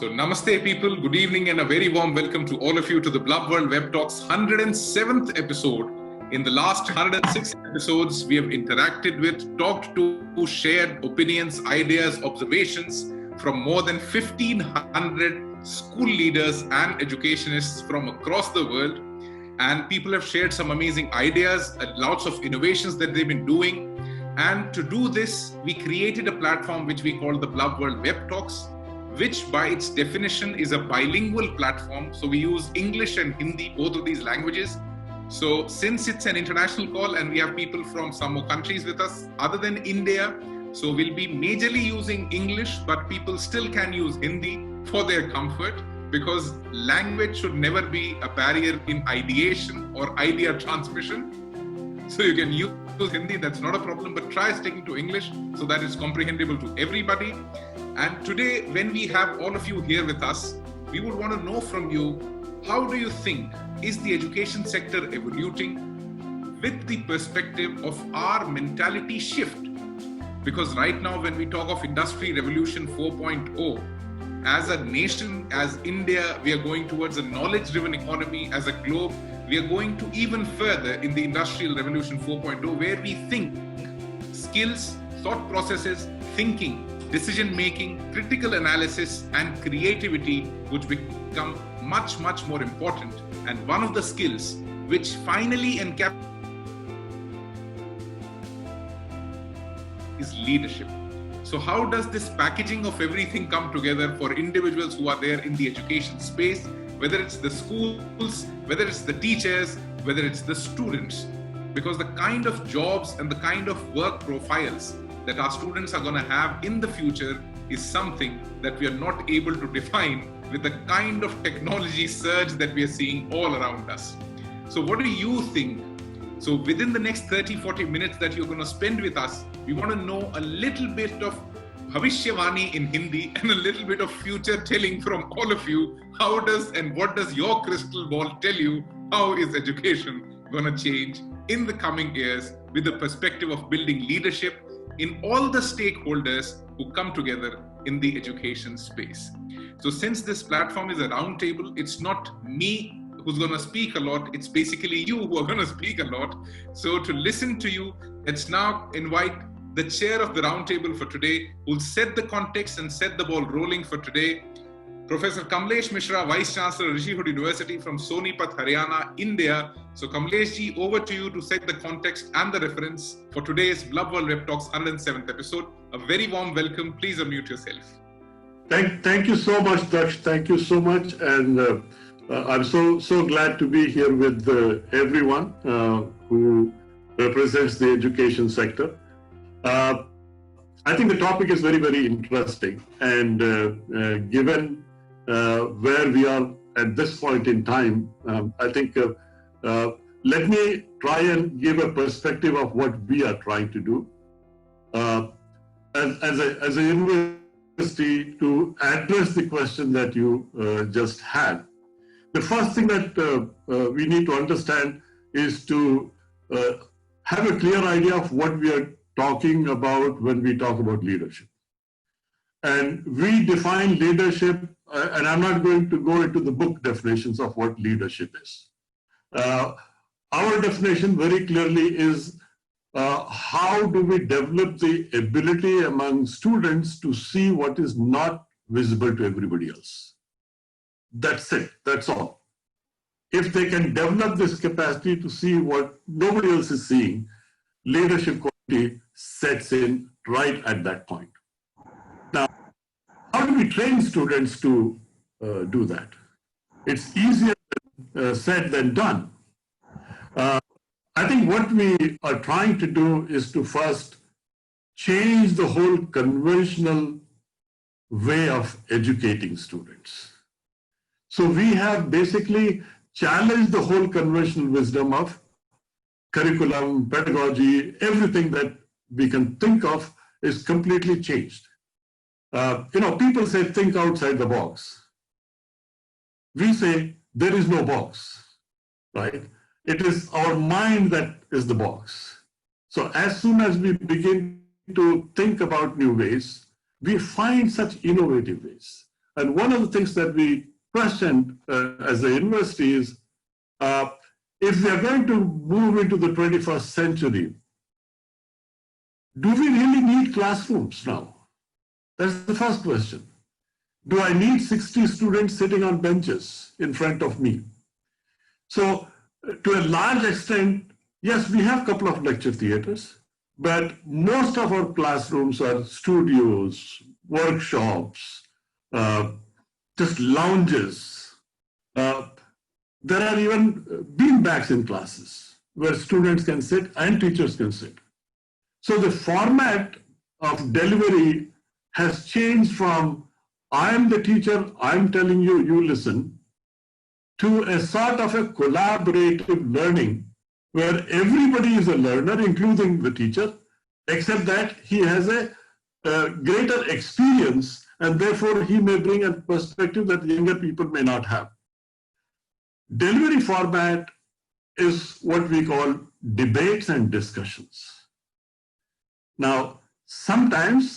So namaste people, good evening and a very warm welcome to all of you to the Blub World Web Talks 107th episode. In the last 106 episodes, we have interacted with, talked to, shared opinions, ideas, observations from more than 1,500 school leaders and educationists from across the world. And people have shared some amazing ideas, lots of innovations that they've been doing. And to do this, we created a platform which we call the Blub World Web Talks, which by its definition is a bilingual platform. So we use English and Hindi, both of these languages. So since it's an international call and we have people from some more countries with us other than India, so we'll be majorly using English, but people still can use Hindi for their comfort, because language should never be a barrier in ideation or idea transmission. So you can use Hindi, that's not a problem, but try sticking to English so that it's comprehensible to everybody. And today, when we have all of you here with us, we would want to know from you, how do you think is the education sector evoluting with the perspective of our mentality shift? Because right now, when we talk of Industry Revolution 4.0, as a nation, as India, we are going towards a knowledge-driven economy. As a globe, we are going to even further in the Industrial Revolution 4.0, where we think skills, thought processes, thinking, decision-making, critical analysis, and creativity would become much, much more important. And one of the skills which finally encapsulates is leadership. So how does this packaging of everything come together for individuals who are there in the education space, whether it's the schools, whether it's the teachers, whether it's the students? Because the kind of jobs and the kind of work profiles that our students are going to have in the future is something that we are not able to define with the kind of technology surge that we are seeing all around us. So what do you think? So within the next 30-40 minutes that you're going to spend with us, we want to know a little bit of Bhavishyavani in Hindi and a little bit of future telling from all of you. How does and what does your crystal ball tell you? How is education going to change in the coming years with the perspective of building leadership in all the stakeholders who come together in the education space? So since this platform is a roundtable, it's not me who's going to speak a lot, it's basically you who are going to speak a lot. So to listen to you, let's now invite the chair of the roundtable for today, who'll set the context and set the ball rolling for today, Professor Kamlesh Mishra, Vice Chancellor, Rishi Hood University from Sonipat, Haryana, India. So Kamlesh ji, over to you to set the context and the reference for today's Blub World Web Talks 107th episode. A very warm welcome. Please unmute yourself. Thank you so much, Daksh. Thank you so much. And I'm so glad to be here with everyone who represents the education sector. I think the topic is very, very interesting. And given where we are at this point in time, I think let me try and give a perspective of what we are trying to do. As a university, to address the question that you just had, the first thing that we need to understand is to have a clear idea of what we are talking about when we talk about leadership. And we define leadership, and I'm not going to go into the book definitions of what leadership is. Our definition very clearly is how do we develop the ability among students to see what is not visible to everybody else. That's it, that's all. If they can develop this capacity to see what nobody else is seeing, leadership quality sets in right at that point. Now, how do we train students to do that? It's easier said than done. I think what we are trying to do is to first change the whole conventional way of educating students. So we have basically challenged the whole conventional wisdom of curriculum, pedagogy, everything that we can think of is completely changed. People say, think outside the box. We say, there is no box, right? It is our mind that is the box. So as soon as we begin to think about new ways, we find such innovative ways. And one of the things that we questioned as a university is, if we are going to move into the 21st century, do we really need classrooms now? That's the first question. Do I need 60 students sitting on benches in front of me? So to a large extent, yes, we have a couple of lecture theaters, but most of our classrooms are studios, workshops, just lounges. There are even beanbags in classes where students can sit and teachers can sit. So the format of delivery has changed from I am the teacher, I'm telling you, you listen, to a sort of a collaborative learning where everybody is a learner, including the teacher, except that he has a greater experience and therefore he may bring a perspective that younger people may not have. Delivery format is what we call debates and discussions. Now, sometimes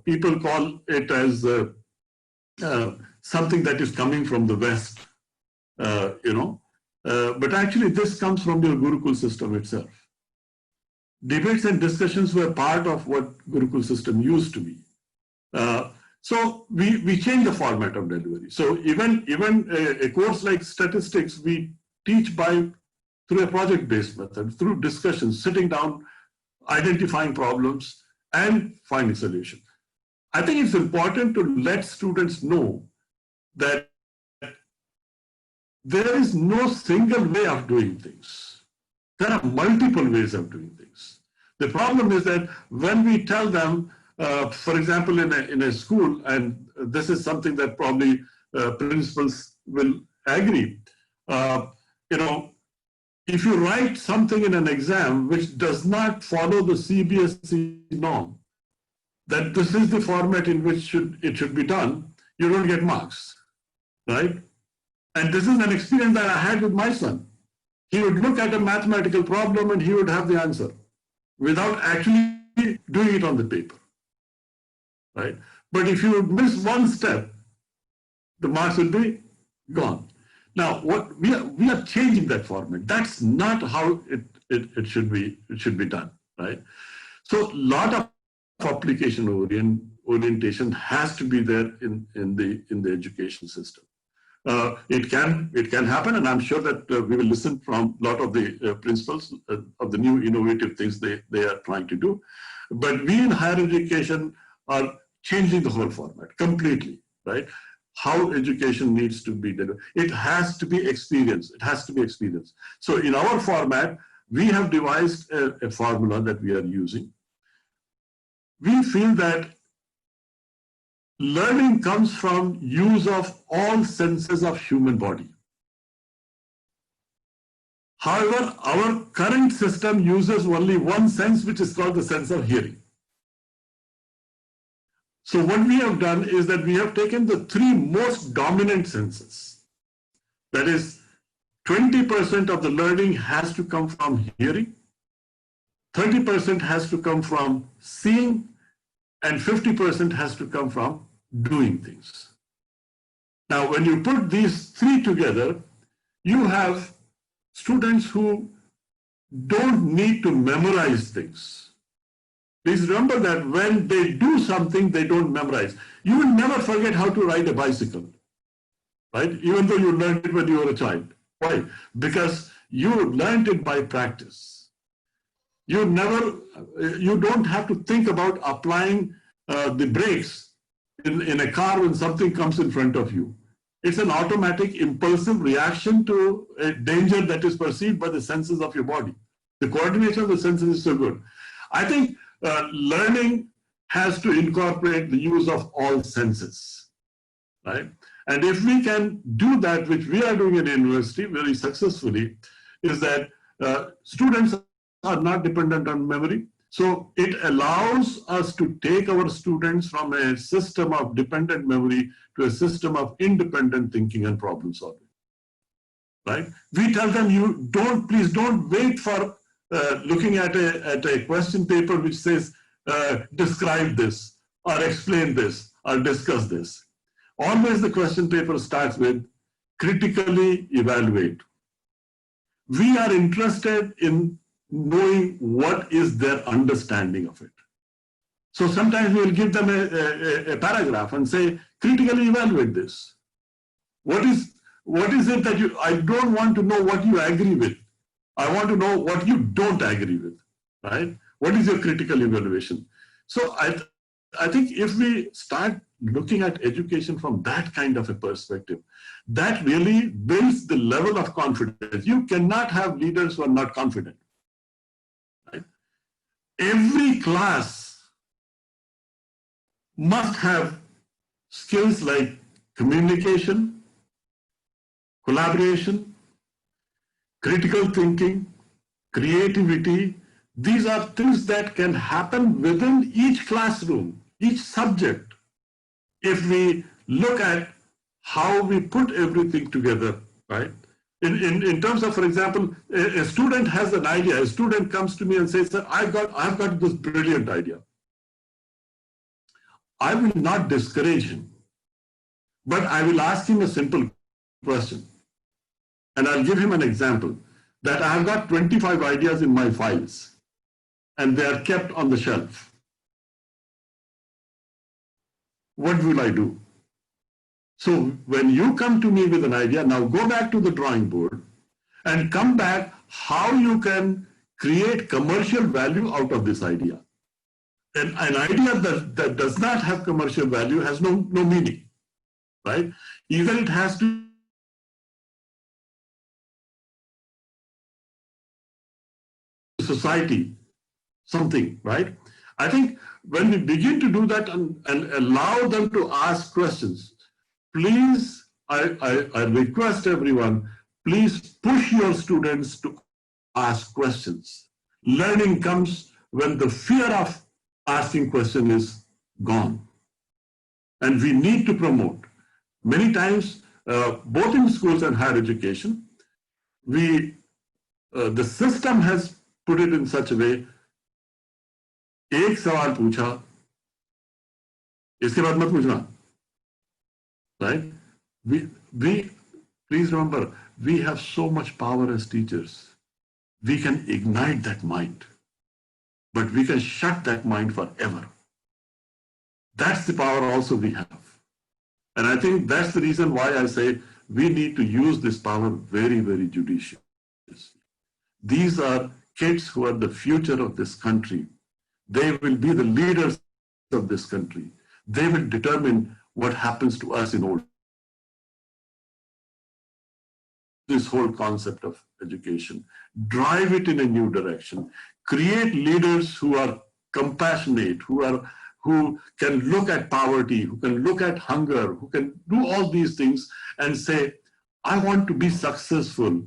people call it as something that is coming from the West, but actually this comes from your Gurukul system itself. Debates and discussions were part of what Gurukul system used to be. So we changed the format of delivery. So even a course like statistics, we teach through a project-based method, through discussions, sitting down, identifying problems, and finding solutions. I think it's important to let students know that there is no single way of doing things. There are multiple ways of doing things. The problem is that when we tell them, for example, in a school, and this is something that probably principals will agree, if you write something in an exam which does not follow the CBSE norm, that this is the format in which it should be done, you don't get marks, right? And this is an experience that I had with my son. He would look at a mathematical problem and he would have the answer without actually doing it on the paper, right? But if you miss one step, the marks will be gone. Now, what we are changing that format. That's not how it should be done, right? So, a lot of application orientation has to be there in the education system. It can happen, and I'm sure that we will listen from a lot of the principals of the new innovative things they are trying to do. But we in higher education are changing the whole format completely, right? How education needs to be delivered. It has to be experience. It has to be experience. So in our format, we have devised a formula that we are using. We feel that learning comes from use of all senses of human body. However, our current system uses only one sense, which is called the sense of hearing. So what we have done is that we have taken the three most dominant senses. That is, 20% of the learning has to come from hearing, 30% has to come from seeing, and 50% has to come from doing things. Now, when you put these three together, you have students who don't need to memorize things. Please remember that when they do something, they don't memorize. You will never forget how to ride a bicycle, right? Even though you learned it when you were a child. Why? Because you learned it by practice. You don't have to think about applying the brakes in a car when something comes in front of you. It's an automatic, impulsive reaction to a danger that is perceived by the senses of your body. The coordination of the senses is so good. I think learning has to incorporate the use of all senses, right? And if we can do that, which we are doing in university very successfully, is that students are not dependent on memory. So it allows us to take our students from a system of dependent memory to a system of independent thinking and problem solving, right? We tell them, please don't wait for looking at a question paper which says, describe this, or explain this, or discuss this. always the question paper starts with critically evaluate. We are interested in knowing what is their understanding of it. So sometimes we will give them a paragraph and say, critically evaluate this. What is it that I don't want to know what you agree with. I want to know what you don't agree with, right? What is your critical evaluation? So I think if we start looking at education from that kind of a perspective, that really builds the level of confidence. You cannot have leaders who are not confident, right? Every class must have skills like communication, collaboration, critical thinking, creativity. These are things that can happen within each classroom, each subject, if we look at how we put everything together, right? In terms of, for example, a student has an idea. A student comes to me and says, "Sir, I've got this brilliant idea." I will not discourage him, but I will ask him a simple question. And I'll give him an example that I have got 25 ideas in my files and they are kept on the shelf. What will I do? So when you come to me with an idea, now go back to the drawing board and come back how you can create commercial value out of this idea. And an idea that does not have commercial value has no meaning, right? Either it has to society, something, right? I think when we begin to do that and allow them to ask questions, please, I request everyone, please push your students to ask questions. Learning comes when the fear of asking questions is gone. And we need to promote. Many times, both in schools and higher education, the system has put it in such a way, एक सवाल पूछा, इसके बाद मत पूछना, right? Please remember, we have so much power as teachers. We can ignite that mind, but we can shut that mind forever. That's the power also we have. And I think that's the reason why I say we need to use this power very, very judiciously. These are kids who are the future of this country. They will be the leaders of this country. They will determine what happens to us in old. This whole concept of education, drive it in a new direction, create leaders who are compassionate, who can look at poverty, who can look at hunger, who can do all these things and say, I want to be successful,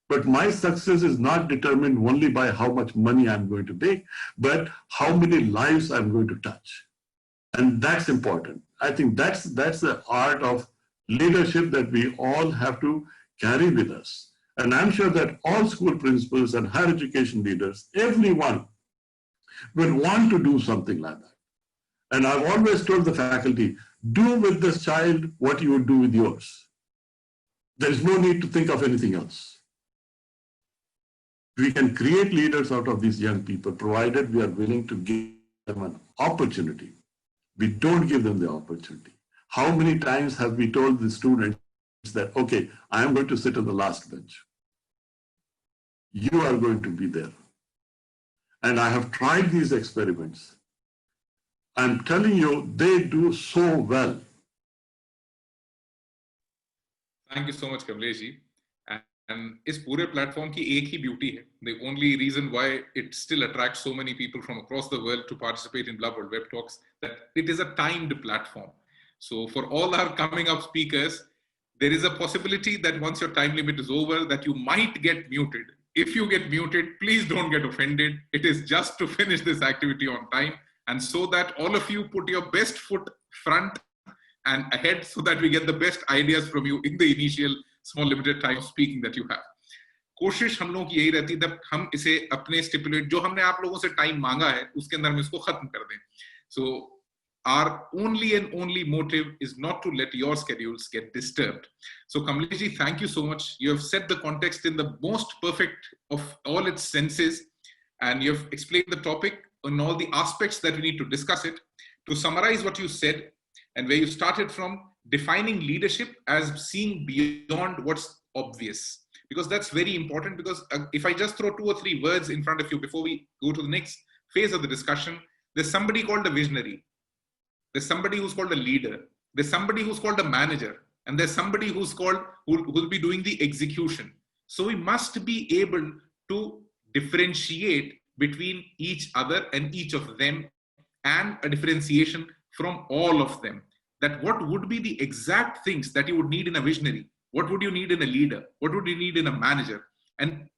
but my success is not determined only by how much money I'm going to make, but how many lives I'm going to touch. And that's important. I think that's the art of leadership that we all have to carry with us. And I'm sure that all school principals and higher education leaders, everyone will want to do something like that. And I've always told the faculty, do with this child what you would do with yours. There's no need to think of anything else. We can create leaders out of these young people, provided we are willing to give them an opportunity. We don't give them the opportunity. How many times have we told the students that, okay, I am going to sit on the last bench. You are going to be there. And I have tried these experiments. I'm telling you, they do so well. Thank you so much, Kamlesh ji. And इस पूरे platform की एक ही beauty है. The only reason why it still attracts so many people from across the world to participate in Blub World Web Talks, that it is a timed platform. So for all our coming up speakers, there is a possibility that once your time limit is over, that you might get muted. If you get muted, please don't get offended. It is just to finish this activity on time, and so that all of you put your best foot front and ahead so that we get the best ideas from you in the initial small limited time of speaking that you have. कोशिश हम लोगों की यही रहती है जब हम इसे अपने स्टिपुलेट जो हमने आप लोगों से टाइम मांगा है उसके अंदर हम इसको खत्म कर दें. So our only and only motive is not to let your schedules get disturbed. So Kamlesh, thank you so much. You have set the context in the most perfect of all its senses, and you have explained the topic and all the aspects that we need to discuss it. To summarize what you said and where you started from, defining leadership as seeing beyond what's obvious, because that's very important. Because if I just throw 2 or 3 words in front of you before we go to the next phase of the discussion, there's somebody called a visionary, there's somebody who's called a leader, there's somebody who's called a manager, and there's somebody who's called who will be doing the execution. So we must be able to differentiate between each other and each of them, and a differentiation from all of them. That what would be the exact things that you would need in a visionary, what would you need in a leader, what would you need in a manager, and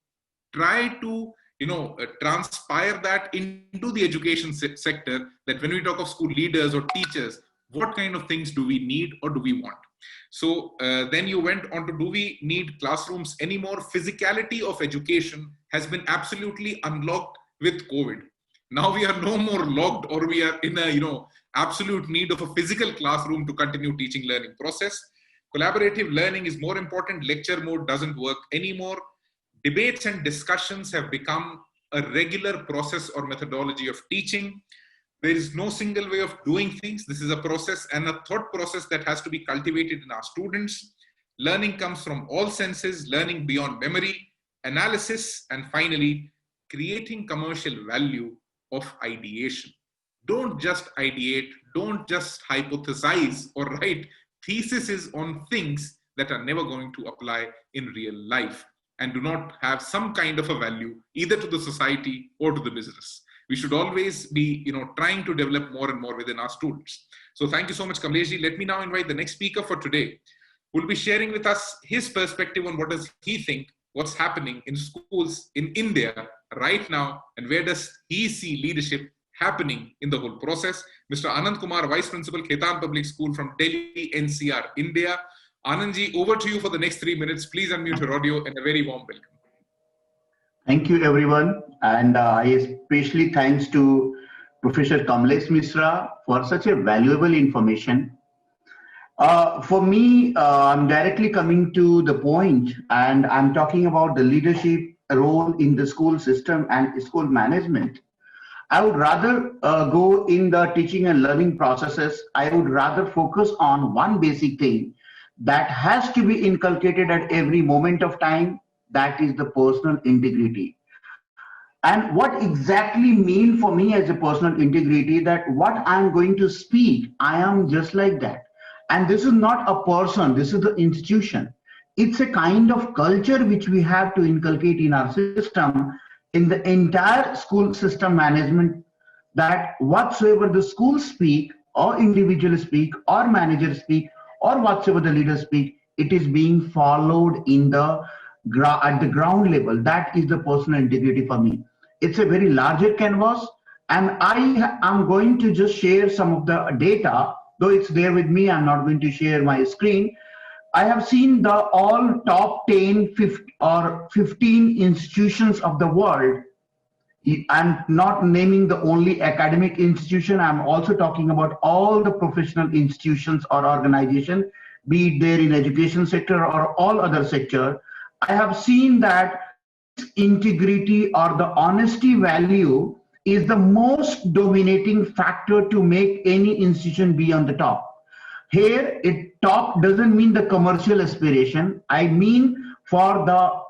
try to transpire that into the education sector, that when we talk of school leaders or teachers, what kind of things do we need or do we want? So then you went on to, do we need classrooms anymore? Physicality of education has been absolutely unlocked with COVID. Now we are no more locked, or we are in a absolute need of a physical classroom to continue teaching learning process. Collaborative learning is more important. Lecture mode doesn't work anymore. Debates and discussions have become a regular process or methodology of teaching. There is no single way of doing things. This is a process and a thought process that has to be cultivated in our students. Learning comes from all senses, learning beyond memory, analysis, and finally, creating commercial value of ideation. Don't just ideate, don't just hypothesize or write theses on things that are never going to apply in real life and do not have some kind of a value either to the society or to the business. We should always be trying to develop more and more within our students. So thank you so much, Kamlesh. Let me now invite the next speaker for today, who will be sharing with us his perspective on what does he think, what's happening in schools in India right now, and where does he see leadership happening in the whole process. Mr. Anand Kumar, Vice Principal, Khaitan Public School from Delhi, NCR, India. Anandji, over to you for the next 3 minutes. Please unmute your audio and a very warm welcome. Thank you, everyone. And I especially thanks to Professor Kamlesh Misra for such a valuable information. For me, I'm directly coming to the point, and I'm talking about the leadership role in the school system and school management. I would rather go in the teaching and learning processes. I would rather focus on one basic thing that has to be inculcated at every moment of time. That is the personal integrity. And what exactly mean for me as a personal integrity, that what I'm going to speak, I am just like that. And this is not a person, this is the institution. It's a kind of culture which we have to inculcate in our system, in the entire school system management, that whatsoever the schools speak, or individuals speak, or managers speak, or whatsoever the leaders speak, it is being followed in the at the ground level. That is the personal integrity for me. It's a very larger canvas, and I am going to just share some of the data, though it's there with me. I'm not going to share my screen. I have seen the all top 10, 15 institutions of the world. I'm not naming the only academic institution. I'm also talking about all the professional institutions or organizations, be it there in education sector or all other sector. I have seen that integrity or the honesty value is the most dominating factor to make any institution be on the top. Here, top doesn't mean the commercial aspiration. I mean for the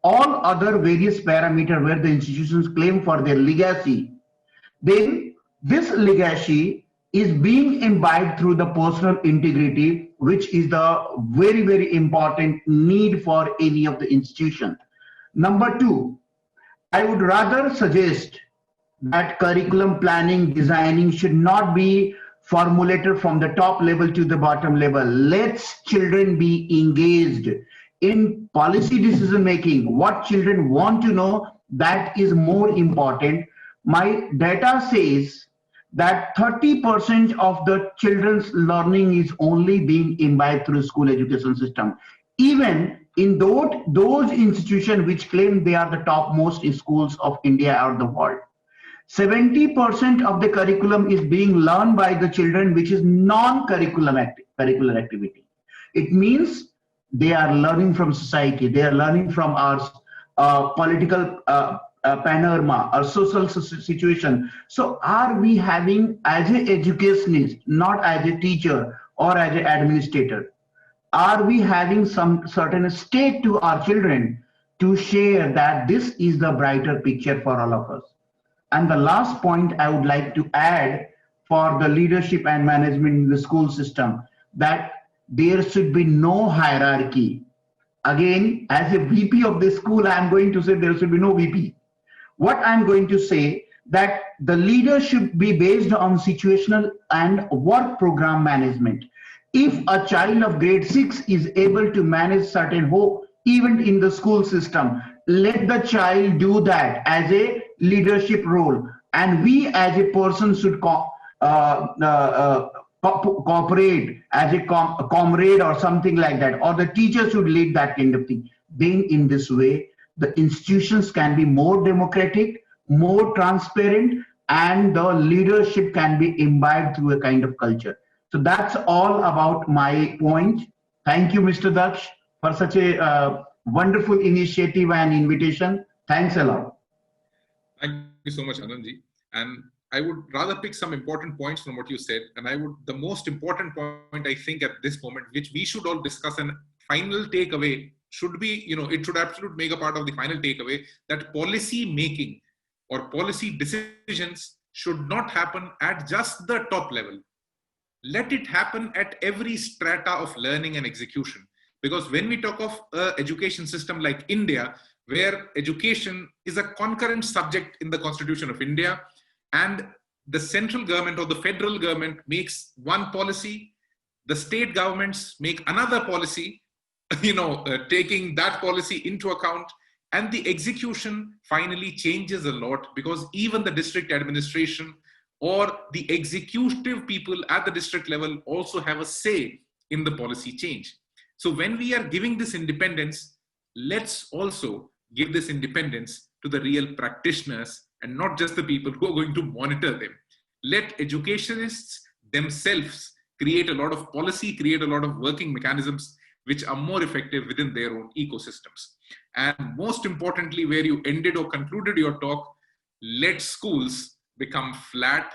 all other various parameters where the institutions claim for their legacy. Then this legacy is being imbibed through the personal integrity, which is the very, very important need for any of the institution. Number two, I would rather suggest that curriculum planning, designing should not be formulated from the top level to the bottom level. Let's children be engaged in policy decision making. What children want to know, that is more important. My data says that 30% of the children's learning is only being imbibed through school education system. Even in those institutions which claim they are the topmost schools of India or the world. 70% of the curriculum is being learned by the children, which is curricular activity. It means they are learning from society, they are learning from our political panorama or social situation. So are we having, as an educationist, not as a teacher or as an administrator, are we having some certain stake to our children to share that this is the brighter picture for all of us? And the last point I would like to add for the leadership and management in the school system, that there should be no hierarchy. Again, as a VP of the school, I am going to say there should be no VP. What I'm going to say, that the leader should be based on situational and work program management. If a child of grade 6 is able to manage certain event in the school system, let the child do that as a leadership role, and we as a person should cooperate as a comrade or something like that, or the teacher should lead that kind of thing. Then in this way, the institutions can be more democratic, more transparent, and the leadership can be imbibed through a kind of culture. So that's all about my point. Thank you, Mr. Daksh, for such a wonderful initiative and invitation. Thanks a lot. Thank you so much, Anandji. And I would rather pick some important points from what you said. And the most important point, I think, at this moment, which we should all discuss, and final takeaway should be, it should absolutely make a part of the final takeaway, that policy making or policy decisions should not happen at just the top level. Let it happen at every strata of learning and execution. Because when we talk of an education system like India, where education is a concurrent subject in the Constitution of India, and the central government or the federal government makes one policy, the state governments make another policy, taking that policy into account, and the execution finally changes a lot, because even the district administration or the executive people at the district level also have a say in the policy change. So when we are giving this independence, let's also give this independence to the real practitioners and not just the people who are going to monitor them. Let educationists themselves create a lot of policy, create a lot of working mechanisms which are more effective within their own ecosystems. And most importantly, where you ended or concluded your talk, let schools become flat.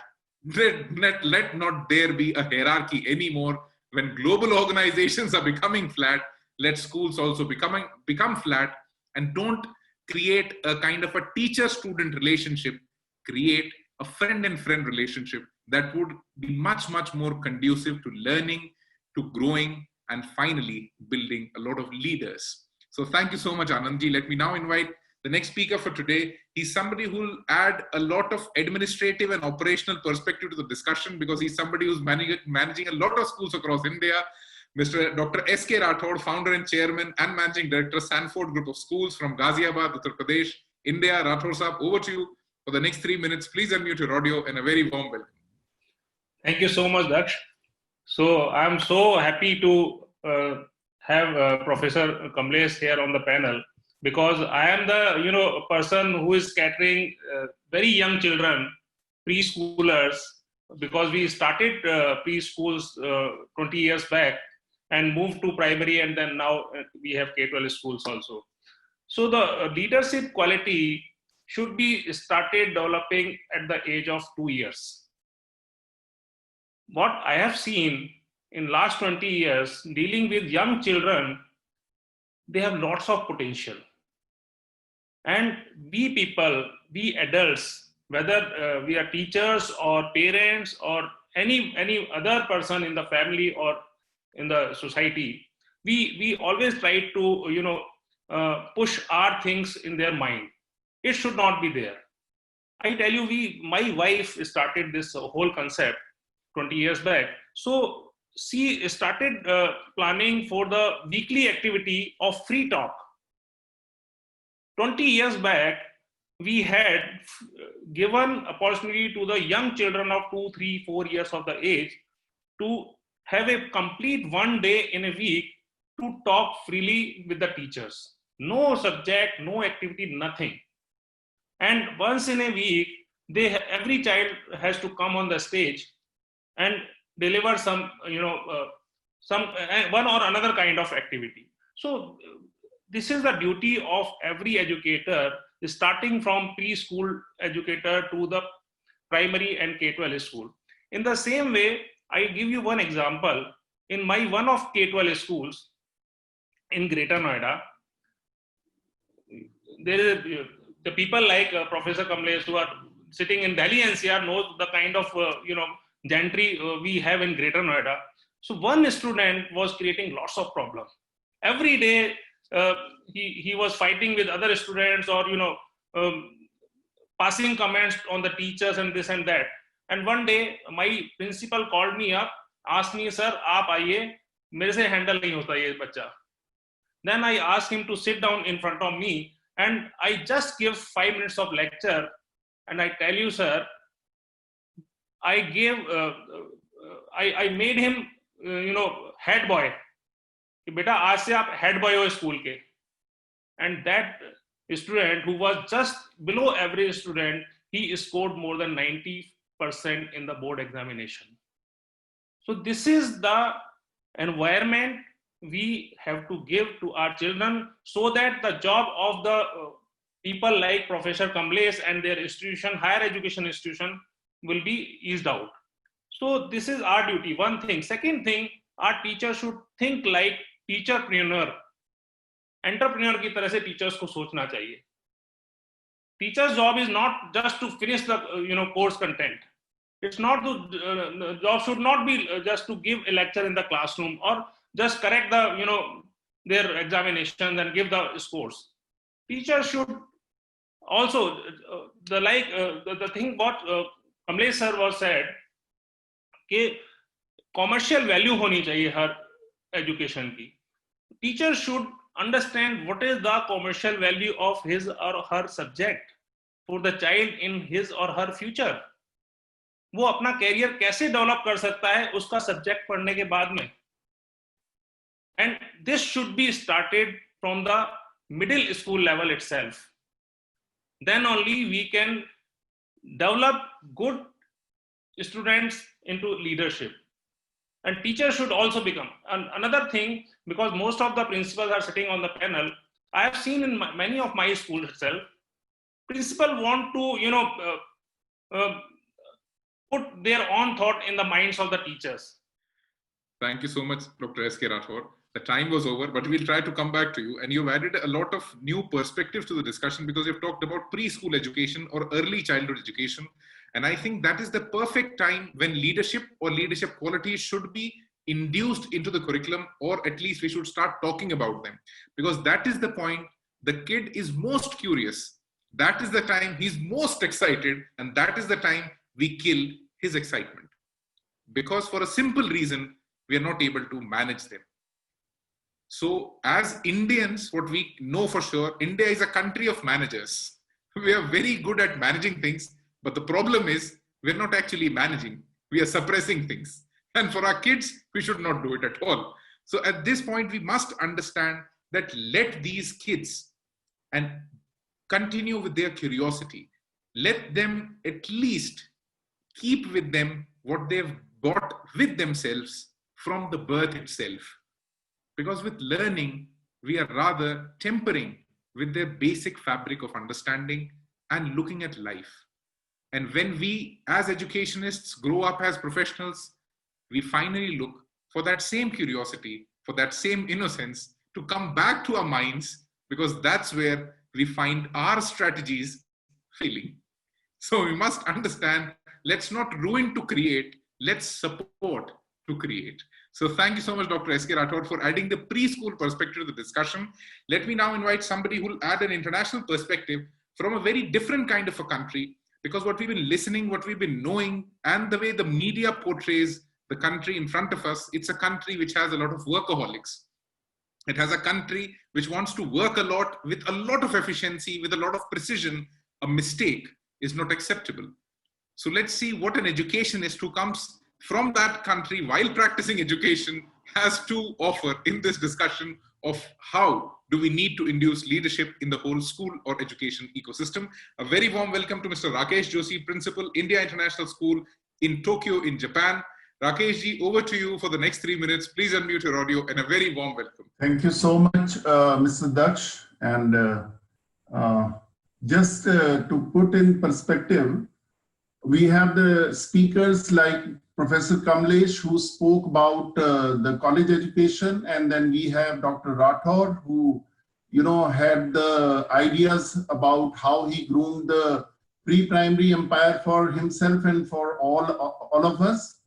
Let not there be a hierarchy anymore. When global organizations are becoming flat, let schools also become flat, and don't create a kind of a teacher-student relationship. Create a friend and friend relationship that would be much, much more conducive to learning, to growing, and finally building a lot of leaders. So thank you so much, Anandji. Let me now invite the next speaker for today. He's somebody who will add a lot of administrative and operational perspective to the discussion, because he's somebody who's managing a lot of schools across India. Mr. Dr. S.K. Rathod, founder and chairman and managing director, Sanford Group of Schools from Ghaziabad, Uttar Pradesh, India. Rathod Saab, over to you for the next 3 minutes. Please unmute your audio, and a very warm welcome. Thank you so much, Daksh. So I'm so happy to have Professor Kamlesh here on the panel, because I am the person who is catering very young children, preschoolers, because we started preschools 20 years back and moved to primary, and then now we have K-12 schools also. So the leadership quality should be started developing at the age of 2 years. What I have seen in last 20 years dealing with young children, they have lots of potential. And we people, we adults, whether we are teachers or parents or any other person in the family or in the society, we always try to push our things in their mind. It should not be there. I tell you, my wife started this whole concept 20 years back. So she started planning for the weekly activity of free talk. 20 years back, we had given opportunity to the young children of 2, 3, 4 years of the age to have a complete 1 day in a week to talk freely with the teachers. No subject, no activity, nothing. And once in a week, every child has to come on the stage and deliver some, one or another kind of activity. So this is the duty of every educator, starting from preschool educator to the primary and K-12 school. In the same way, I give you one example. In my one of K-12 schools in Greater Noida, there is the people like Professor Kamlesh who are sitting in Delhi NCR knows the kind of gentry we have in Greater Noida. So one student was creating lots of problems. Every day he was fighting with other students, or passing comments on the teachers and this and that. And one day my principal called me up, asked me, "Sir, aap aaiye, mere se handle nahi hota ye bachcha." Then I asked him to sit down in front of me, and I just give 5 minutes of lecture. And I tell you, sir, I gave, I made him, head boy. Beta, aaj se aap head boy ho school ke. And that student who was just below average student, he scored more than 90% in the board examination. So this is the environment we have to give to our children, so that the job of the people like Professor Kamlesh and their institution, higher education institution, will be eased out. So this is our duty, one thing. Second thing, our teachers should think like teacherpreneur. Entrepreneur की तरह से teachers को सोचना चाहिए. Teacher's job is not just to finish the course content. It's not the job should not be just to give a lecture in the classroom or just correct the their examinations and give the scores. Teachers should also the thing what Kamlesh sir was said कि commercial value होनी चाहिए हर education की. Teachers should understand what is the commercial value of his or her subject for the child in his or her future. वो अपना career कैसे develop कर सकता है उसका सब्जेक्ट पढ़ने के बाद में. And this should be started from the middle school level itself. Then only we can develop good students into leadership. And teachers should also become. And another thing, because most of the principals are sitting on the panel, I have seen in many of my schools itself, principal want to, put their own thought in the minds of the teachers. Thank you so much, Dr. S.K. Rathore. The time was over, but we'll try to come back to you. And you've added a lot of new perspectives to the discussion, because you've talked about preschool education or early childhood education. And I think that is the perfect time when leadership or leadership qualities should be induced into the curriculum, or at least we should start talking about them, because that is the point the kid is most curious. That is the time he's most excited, and that is the time we kill his excitement. Because for a simple reason, we are not able to manage them. So as Indians, what we know for sure, India is a country of managers. We are very good at managing things, but the problem is we're not actually managing. We are suppressing things. And for our kids, we should not do it at all. So at this point, we must understand that let these kids and continue with their curiosity. Let them at least keep with them what they've got with themselves from the birth itself. Because with learning, we are rather tempering with their basic fabric of understanding and looking at life. And when we, as educationists, grow up as professionals, we finally look for that same curiosity, for that same innocence to come back to our minds, because that's where we find our strategies failing. So we must understand, let's not ruin to create, let's support to create. So thank you so much, Dr. S.K. Rathore, for adding the preschool perspective to the discussion. Let me now invite somebody who will add an international perspective from a very different kind of a country, because what we've been listening, what we've been knowing, and the way the media portrays the country in front of us, it's a country which has a lot of workaholics. It has a country which wants to work a lot with a lot of efficiency, with a lot of precision. A mistake is not acceptable. So let's see what an educationist who comes from that country while practicing education has to offer in this discussion of how do we need to induce leadership in the whole school or education ecosystem. A very warm welcome to Mr. Rakesh Joshi, Principal, India International School in Tokyo in Japan. Rakesh ji, over to you for the next 3 minutes. Please unmute your audio and a very warm welcome. Thank you so much, Mr. Daksh. And just to put in perspective, we have the speakers like Professor Kamlesh, who spoke about the college education, and then we have Dr. Rathore, who had the ideas about how he groomed the pre-primary empire for himself and for all of us.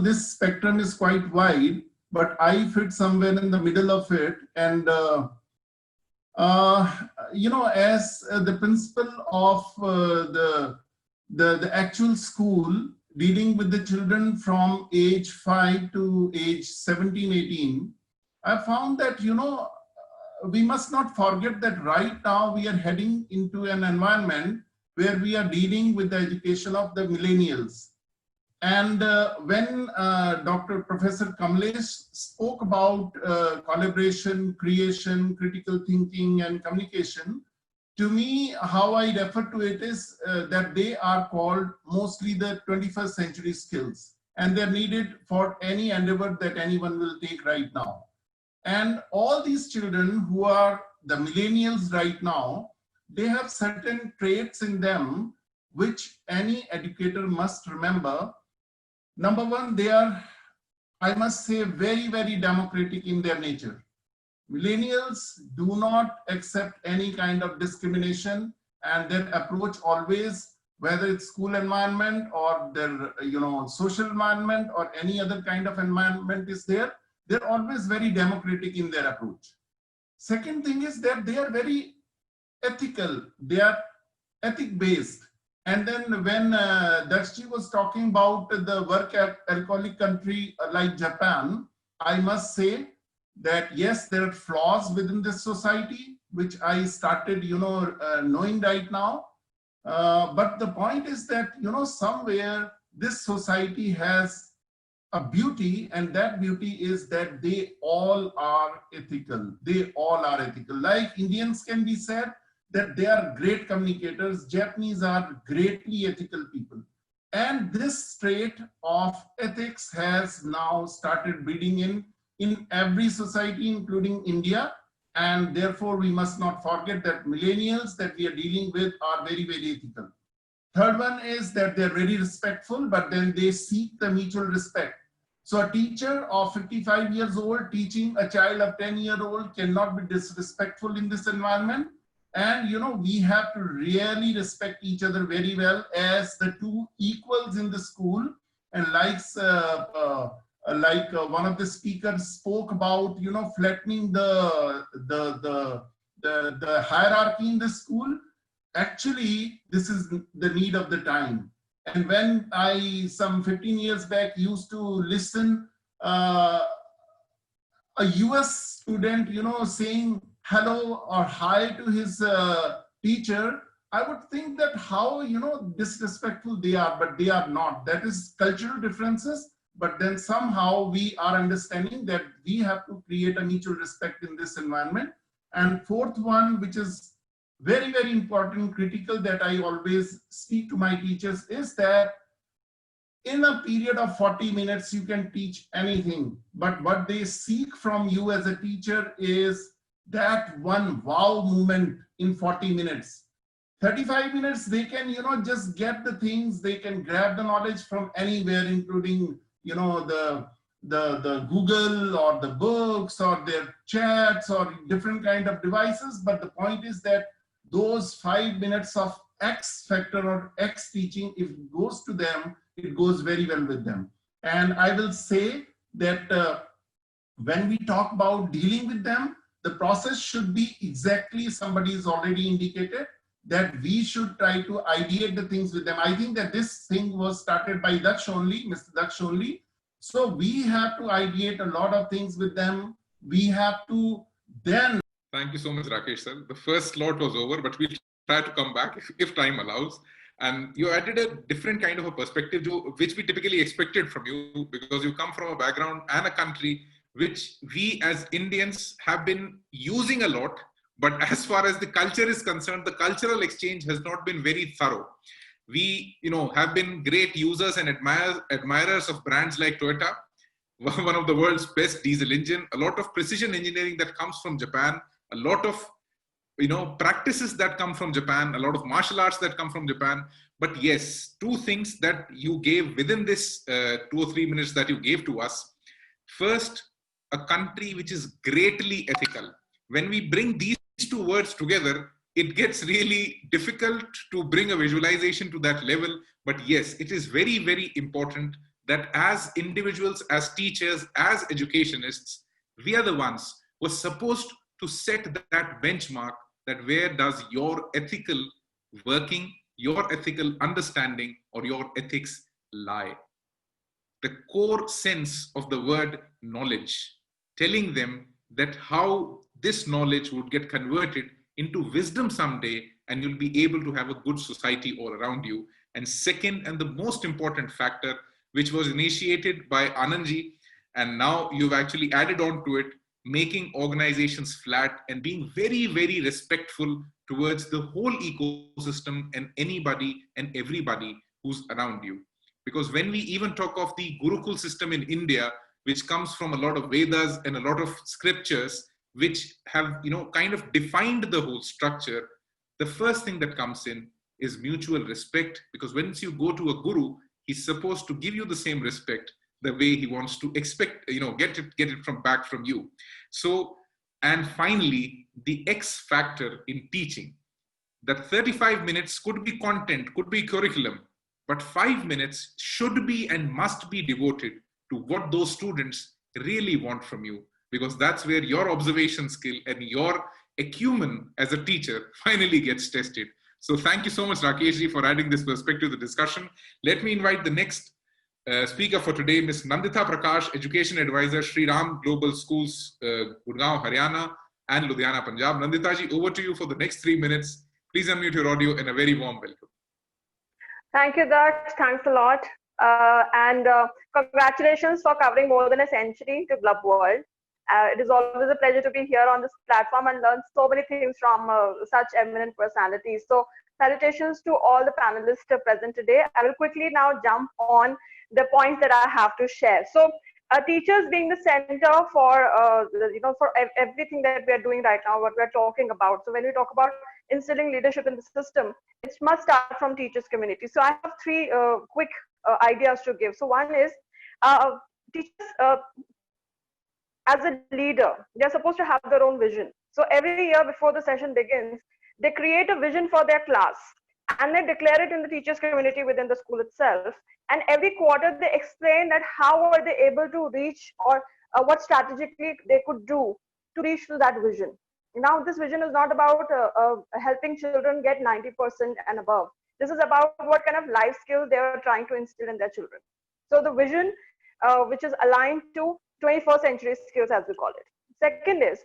This spectrum is quite wide, but I fit somewhere in the middle of it. And as the principal of the actual school, dealing with the children from age 5 to age 17, 18, I found that, we must not forget that right now we are heading into an environment where we are dealing with the education of the millennials. And when Professor Kamlesh spoke about collaboration, creation, critical thinking, and communication, to me, how I refer to it is that they are called mostly the 21st century skills, and they're needed for any endeavor that anyone will take right now. And all these children who are the millennials right now, they have certain traits in them which any educator must remember. Number one, they are, I must say, very, very democratic in their nature. Millennials do not accept any kind of discrimination, and their approach always, whether it's school environment or their social environment or any other kind of environment is there, they're always very democratic in their approach. Second thing is that they are very ethical, they are ethic based. And then when Dakshji was talking about the work alcoholic country like Japan, I must say that yes, there are flaws within this society, which I started, knowing right now. But the point is that, somewhere this society has a beauty, and that beauty is that they all are ethical. They all are ethical. Like Indians can be said that they are great communicators. Japanese are greatly ethical people. And this trait of ethics has now started breeding in every society, including India. And therefore, we must not forget that millennials that we are dealing with are very, very ethical. Third one is that they're very respectful, but then they seek the mutual respect. So a teacher of 55 years old teaching a child of 10-year-old cannot be disrespectful in this environment. And, we have to really respect each other very well as the two equals in the school. And like one of the speakers spoke about, flattening the hierarchy in the school. Actually, this is the need of the time. And when I, some 15 years back, used to listen a US student, saying hello or hi to his teacher, I would think that how, disrespectful they are, but they are not. That is cultural differences. But then somehow we are understanding that we have to create a mutual respect in this environment. And fourth one, which is very, very important, critical, that I always speak to my teachers, is that in a period of 40 minutes, you can teach anything. But what they seek from you as a teacher is that one wow moment in 40 minutes. 35 minutes, they can, just get the things, they can grab the knowledge from anywhere, including, the Google or the books or their chats or different kind of devices. But the point is that those 5 minutes of X factor or X teaching, if it goes to them, it goes very well with them. And I will say that when we talk about dealing with them, the process should be exactly, somebody is already indicated, that we should try to ideate the things with them. I think that this thing was started by Daksh only, Mr. Daksh only. So we have to ideate a lot of things with them. We have to then. Thank you so much, Rakesh sir. The first slot was over, but we'll try to come back if time allows. And you added a different kind of a perspective, which we typically expected from you, because you come from a background and a country which we as Indians have been using a lot. But as far as the culture is concerned, the cultural exchange has not been very thorough. We, have been great users and admirers of brands like Toyota, one of the world's best diesel engine, a lot of precision engineering that comes from Japan, a lot of, practices that come from Japan, a lot of martial arts that come from Japan. But yes, two things that you gave within this 2 or 3 minutes that you gave to us. First, a country which is greatly ethical. When we bring these two words together, it gets really difficult to bring a visualization to that level. But yes, it is very, very important that as individuals, as teachers, as educationists, we are the ones who are supposed to set that benchmark, that where does your ethical working, your ethical understanding, or your ethics lie. The core sense of the word knowledge, telling them that how this knowledge would get converted into wisdom someday, and you'll be able to have a good society all around you. And second, and the most important factor, which was initiated by Anandji, and now you've actually added on to it, making organizations flat and being very, very respectful towards the whole ecosystem and anybody and everybody who's around you. Because when we even talk of the Gurukul system in India, which comes from a lot of Vedas and a lot of scriptures, which have, kind of defined the whole structure, the first thing that comes in is mutual respect. Because once you go to a guru, he's supposed to give you the same respect the way he wants to expect, get it back from you. So, and finally, the X factor in teaching, that 35 minutes could be content, could be curriculum, but 5 minutes should be and must be devoted to what those students really want from you, because that's where your observation skill and your acumen as a teacher finally gets tested. So thank you so much, Rakeshji, for adding this perspective to the discussion. Let me invite the next speaker for today, Ms. Nandita Prakash, Education Advisor, Sri Ram Global Schools, Gurgaon, Haryana, and Ludhiana, Punjab. Nandita ji, over to you for the next 3 minutes. Please unmute your audio and a very warm welcome. Thank you, Daksh. Thanks a lot. And congratulations for covering more than a century to Blub World. It is always a pleasure to be here on this platform and learn so many things from such eminent personalities. So salutations to all the panelists present today. I will quickly now jump on the points that I have to share. So teachers being the center for, for everything that we are doing right now, what we're talking about. So when we talk about instilling leadership in the system, it must start from teachers community. So I have three quick ideas to give. So one is teachers, as a leader, they're supposed to have their own vision. So every year before the session begins, they create a vision for their class and they declare it in the teachers community within the school itself. And every quarter they explain that how are they able to reach, or what strategically they could do to reach to that vision. Now this vision is not about helping children get 90% and above. This is about what kind of life skills they are trying to instill in their children. So the vision which is aligned to 21st century skills, as we call it. Second is,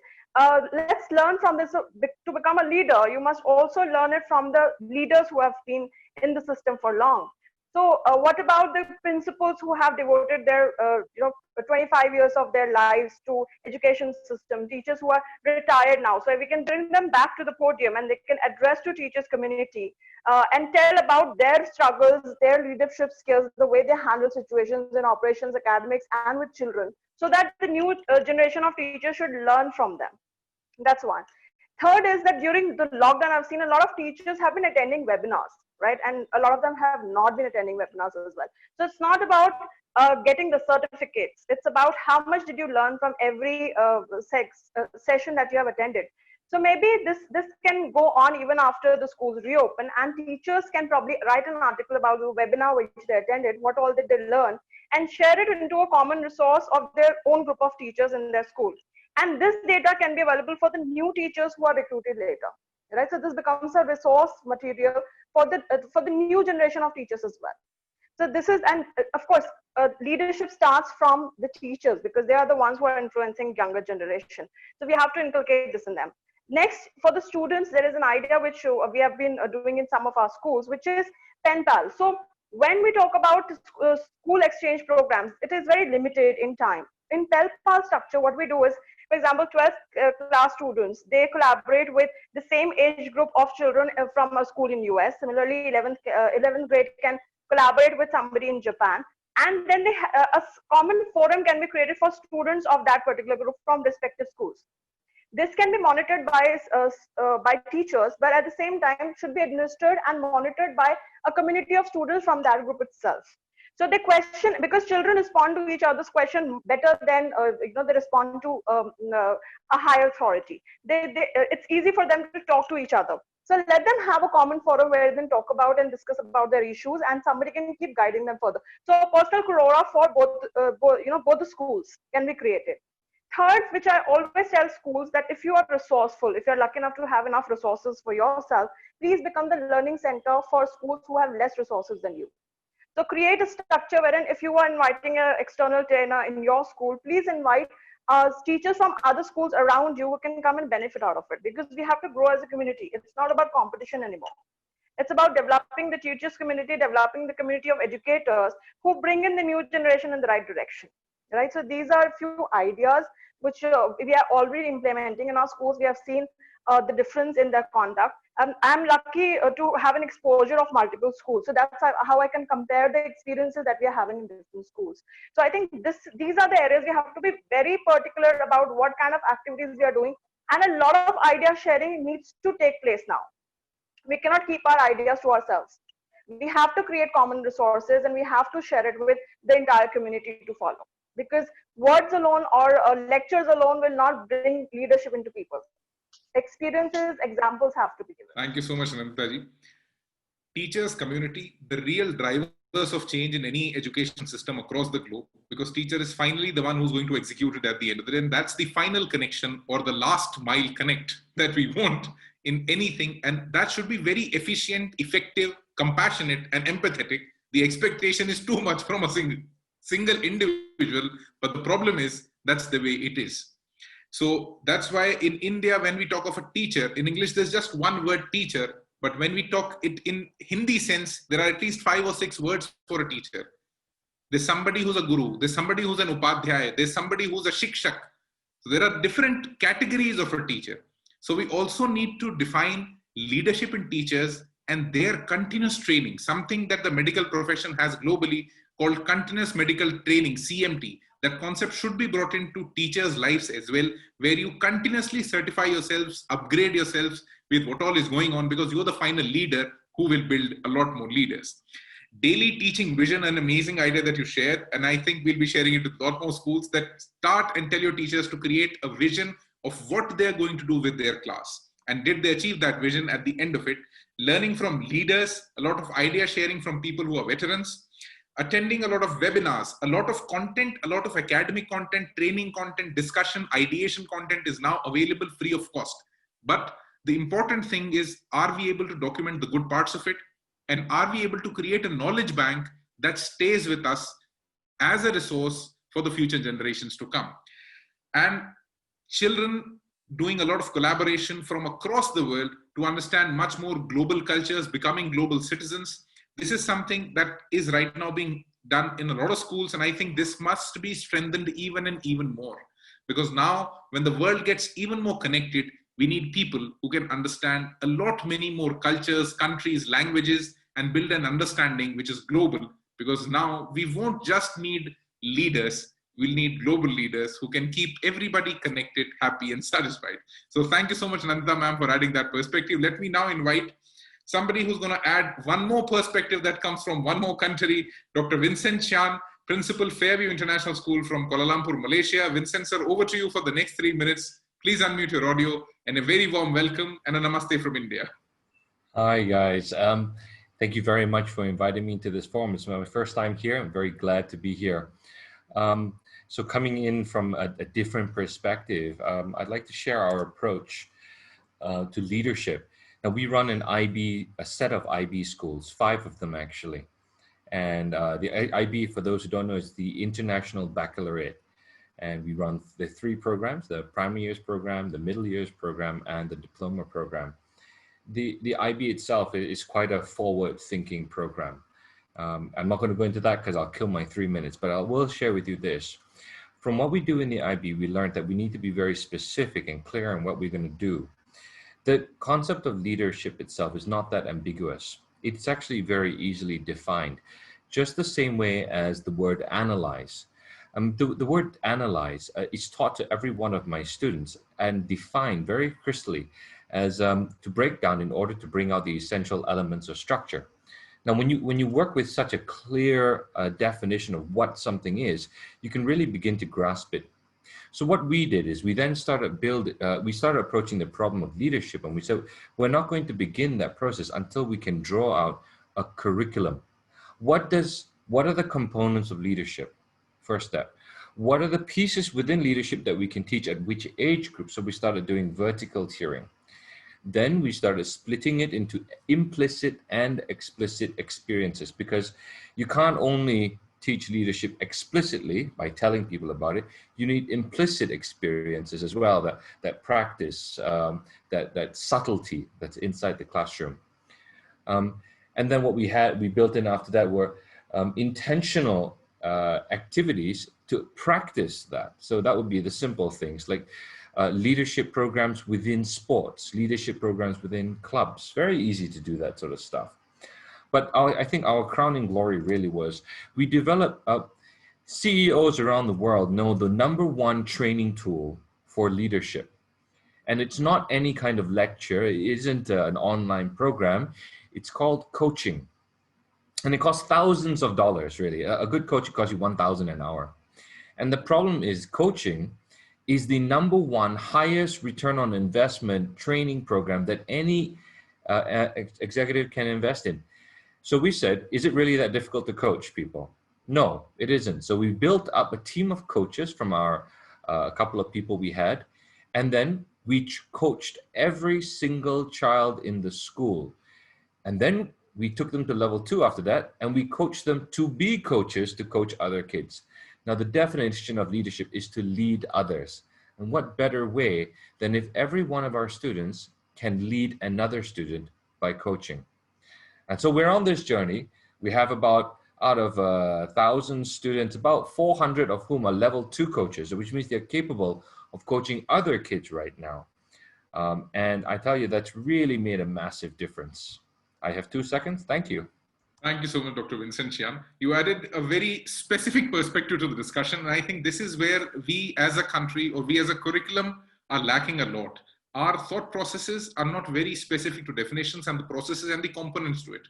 let's learn from this. To become a leader, you must also learn it from the leaders who have been in the system for long. So what about the principals who have devoted their 25 years of their lives to education system, teachers who are retired now? So we can bring them back to the podium and they can address to teachers community and tell about their struggles, their leadership skills, the way they handle situations in operations, academics, and with children, so that the new generation of teachers should learn from them. That's one. Third is that during the lockdown, I've seen a lot of teachers have been attending webinars, right? And a lot of them have not been attending webinars as well. So it's not about getting the certificates. It's about how much did you learn from every session that you have attended. So maybe this can go on even after the schools reopen, and teachers can probably write an article about the webinar which they attended, what all did they learn, and share it into a common resource of their own group of teachers in their school. And this data can be available for the new teachers who are recruited later, right? So this becomes a resource material for the new generation of teachers as well. So this is, and of course, leadership starts from the teachers, because they are the ones who are influencing younger generation. So we have to inculcate this in them. Next, for the students, there is an idea which we have been doing in some of our schools, which is pen pal. So when we talk about school exchange programs, it is very limited in time. in TELPAL structure, what we do is, for example, 12th class students, they collaborate with the same age group of children from a school in US. Similarly, 11th grade can collaborate with somebody in Japan. And then a common forum can be created for students of that particular group from respective schools. This can be monitored by teachers, but at the same time should be administered and monitored by a community of students from that group itself. So they question, because children respond to each other's question better than they respond to a higher authority. It's easy for them to talk to each other. So let them have a common forum where they can talk about and discuss about their issues, and somebody can keep guiding them further. So a personal Quora for both the schools can be created. Third, which I always tell schools, that if you are resourceful, if you're lucky enough to have enough resources for yourself, please become the learning center for schools who have less resources than you. So create a structure wherein if you are inviting an external trainer in your school, please invite teachers from other schools around you who can come and benefit out of it, because we have to grow as a community. It's not about competition anymore. It's about developing the teachers community, developing the community of educators who bring in the new generation in the right direction. Right? So these are a few ideas which we are already implementing in our schools. We have seen the difference in their conduct. I'm lucky to have an exposure of multiple schools. So that's how I can compare the experiences that we are having in different schools. So I think these are the areas we have to be very particular about what kind of activities we are doing. And a lot of idea sharing needs to take place now. We cannot keep our ideas to ourselves. We have to create common resources, and we have to share it with the entire community to follow. Because words alone or lectures alone will not bring leadership into people. Experiences, examples have to be given. Thank you so much, Anantha-ji. Teachers, community, the real drivers of change in any education system across the globe, because teacher is finally the one who's going to execute it at the end of the day. And that's the final connection, or the last mile connect, that we want in anything. And that should be very efficient, effective, compassionate, and empathetic. The expectation is too much from a single individual, but the problem is that's the way it is. So that's why in India, when we talk of a teacher, in English, there's just one word, teacher. But when we talk it in Hindi sense, there are at least 5 or 6 words for a teacher. There's somebody who's a guru. There's somebody who's an upadhyaya. There's somebody who's a shikshak. So there are different categories of a teacher. So we also need to define leadership in teachers and their continuous training, something that the medical profession has globally called continuous medical training, CMT. That concept should be brought into teachers' lives as well, where you continuously certify yourselves, upgrade yourselves with what all is going on, because you're the final leader who will build a lot more leaders. Daily teaching vision, an amazing idea that you shared, and I think we'll be sharing it with a lot more schools, that start and tell your teachers to create a vision of what they're going to do with their class. And did they achieve that vision at the end of it? Learning from leaders, a lot of idea sharing from people who are veterans, attending a lot of webinars, a lot of content, a lot of academic content, training content, discussion, ideation content is now available free of cost. But the important thing is, are we able to document the good parts of it? And are we able to create a knowledge bank that stays with us as a resource for the future generations to come? And children doing a lot of collaboration from across the world to understand much more global cultures, becoming global citizens. This is something that is right now being done in a lot of schools. And I think this must be strengthened even and even more. Because now when the world gets even more connected, we need people who can understand a lot many more cultures, countries, languages, and build an understanding which is global. Because now we won't just need leaders, we'll need global leaders who can keep everybody connected, happy, and satisfied. So thank you so much, Anantha ma'am, for adding that perspective. Let me now invite somebody who's going to add one more perspective that comes from one more country, Dr. Vincent Chan, Principal, Fairview International School from Kuala Lumpur, Malaysia. Vincent sir, over to you for the next 3 minutes. Please unmute your audio, and a very warm welcome and a namaste from India. Hi guys, thank you very much for inviting me to this forum. It's my first time here. I'm very glad to be here. So coming in from a different perspective, I'd like to share our approach to leadership. Now we run a set of IB schools, 5 of them actually. And the IB, for those who don't know, is the International Baccalaureate. And we run the 3 programs, the primary years program, the middle years program, and the diploma program. The IB itself is quite a forward-thinking program. I'm not going to go into that because I'll kill my 3 minutes, but I will share with you this. From what we do in the IB, we learned that we need to be very specific and clear on what we're going to do. The concept of leadership itself is not that ambiguous. It's actually very easily defined, just the same way as the word analyze. The word analyze is taught to every one of my students and defined very crystally as to break down in order to bring out the essential elements of structure. Now, when you work with such a clear definition of what something is, you can really begin to grasp it. So what we did is we then started approaching the problem of leadership, and we said, we're not going to begin that process until we can draw out a curriculum. What are the components of leadership? First step. What are the pieces within leadership that we can teach at which age group? So we started doing vertical tiering. Then we started splitting it into implicit and explicit experiences, because you can't only teach leadership explicitly by telling people about it. You need implicit experiences as well, that practice, that subtlety that's inside the classroom. And then what we built in after that were intentional activities to practice that. So that would be the simple things like leadership programs within sports, leadership programs within clubs. Very easy to do that sort of stuff. But I think our crowning glory really was we developed, CEOs around the world know the #1 training tool for leadership. And it's not any kind of lecture. It isn't an online program. It's called coaching. And it costs thousands of dollars, really. A good coach costs you $1,000 an hour. And the problem is coaching is the #1 highest return on investment training program that any executive can invest in. So we said, is it really that difficult to coach people? No, it isn't. So we built up a team of coaches from our couple of people we had, and then we coached every single child in the school. And then we took them to level 2 after that, and we coached them to be coaches to coach other kids. Now, the definition of leadership is to lead others. And what better way than if every one of our students can lead another student by coaching? And so we're on this journey. We have about, out of 1,000 students, about 400 of whom are level 2 coaches, which means they're capable of coaching other kids right now. And I tell you, that's really made a massive difference. I have 2 seconds. Thank you. Thank you so much, Dr. Vincent Chiam. You added a very specific perspective to the discussion. And I think this is where we as a country or we as a curriculum are lacking a lot. Our thought processes are not very specific to definitions and the processes and the components to it.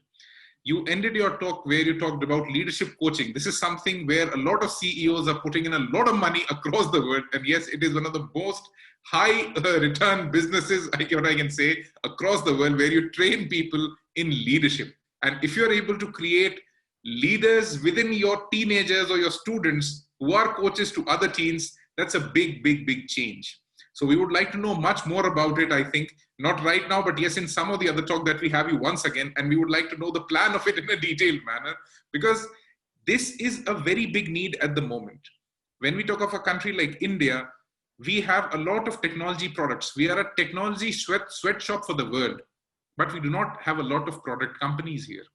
You ended your talk where you talked about leadership coaching. This is something where a lot of CEOs are putting in a lot of money across the world. And yes, it is one of the most high return businesses, I can say, across the world, where you train people in leadership. And if you're able to create leaders within your teenagers or your students who are coaches to other teens, that's a big, big, big change. So we would like to know much more about it, I think, not right now, but yes, in some of the other talk that we have you once again, and we would like to know the plan of it in a detailed manner, because this is a very big need at the moment. When we talk of a country like India, we have a lot of technology products. We are a technology sweatshop for the world, but we do not have a lot of product companies here.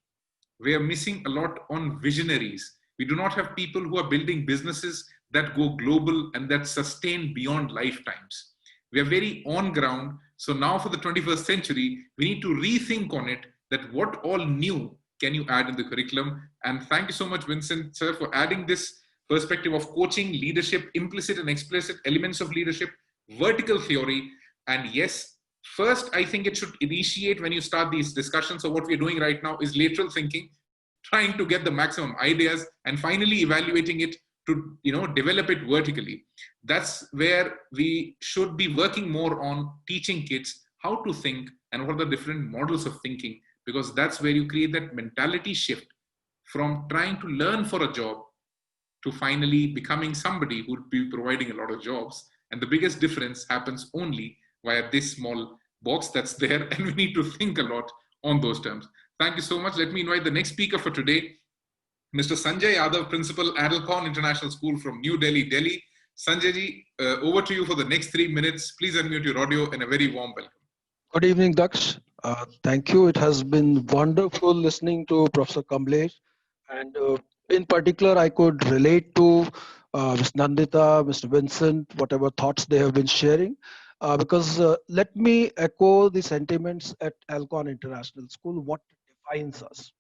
We are missing a lot on visionaries. We do not have people who are building businesses that go global and that sustain beyond lifetimes. We are very on ground. So now for the 21st century, we need to rethink on it, that what all new can you add in the curriculum? And thank you so much, Vincent, sir, for adding this perspective of coaching, leadership, implicit and explicit elements of leadership, vertical theory. And yes, first, I think it should initiate when you start these discussions. So what we're doing right now is lateral thinking, trying to get the maximum ideas and finally evaluating it to develop it vertically. That's where we should be working more on teaching kids how to think and what are the different models of thinking, because that's where you create that mentality shift from trying to learn for a job to finally becoming somebody who would be providing a lot of jobs. And the biggest difference happens only via this small box that's there, and we need to think a lot on those terms. Thank you so much. Let me invite the next speaker for today, Mr. Sanjay Yadav, Principal, Adelcorn International School from New Delhi, Delhi. Sanjay ji, over to you for the next 3 minutes. Please unmute your audio and a very warm welcome. Good evening, Daksh. Thank you. It has been wonderful listening to Professor Kamlesh. And in particular, I could relate to Ms. Nandita, Mr. Vincent, whatever thoughts they have been sharing. Because let me echo the sentiments at Alcon International School, what defines us.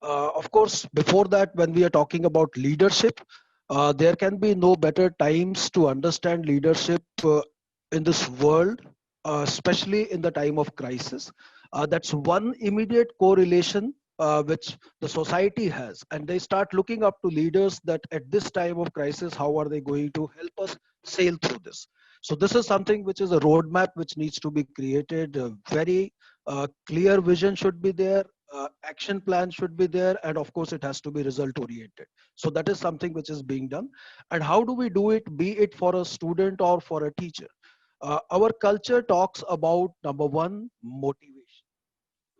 Of course, before that, when we are talking about leadership, there can be no better times to understand leadership in this world, especially in the time of crisis. That's one immediate correlation which the society has, and they start looking up to leaders that at this time of crisis, how are they going to help us sail through this? So this is something which is a roadmap which needs to be created. A very clear vision should be there. Action plan should be there, and of course it has to be result oriented. So that is something which is being done. And how do we do it, be it for a student or for a teacher? Our culture talks about, number one, motivation,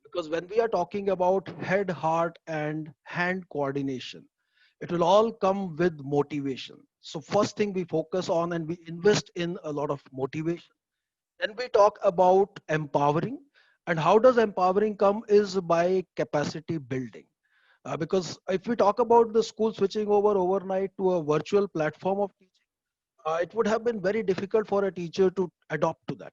because when we are talking about head, heart and hand coordination, it will all come with motivation. So first thing we focus on and we invest in a lot of motivation. Then we talk about empowering. And how does empowering come is by capacity building. Because if we talk about the school switching over overnight to a virtual platform of teaching, it would have been very difficult for a teacher to adopt to that.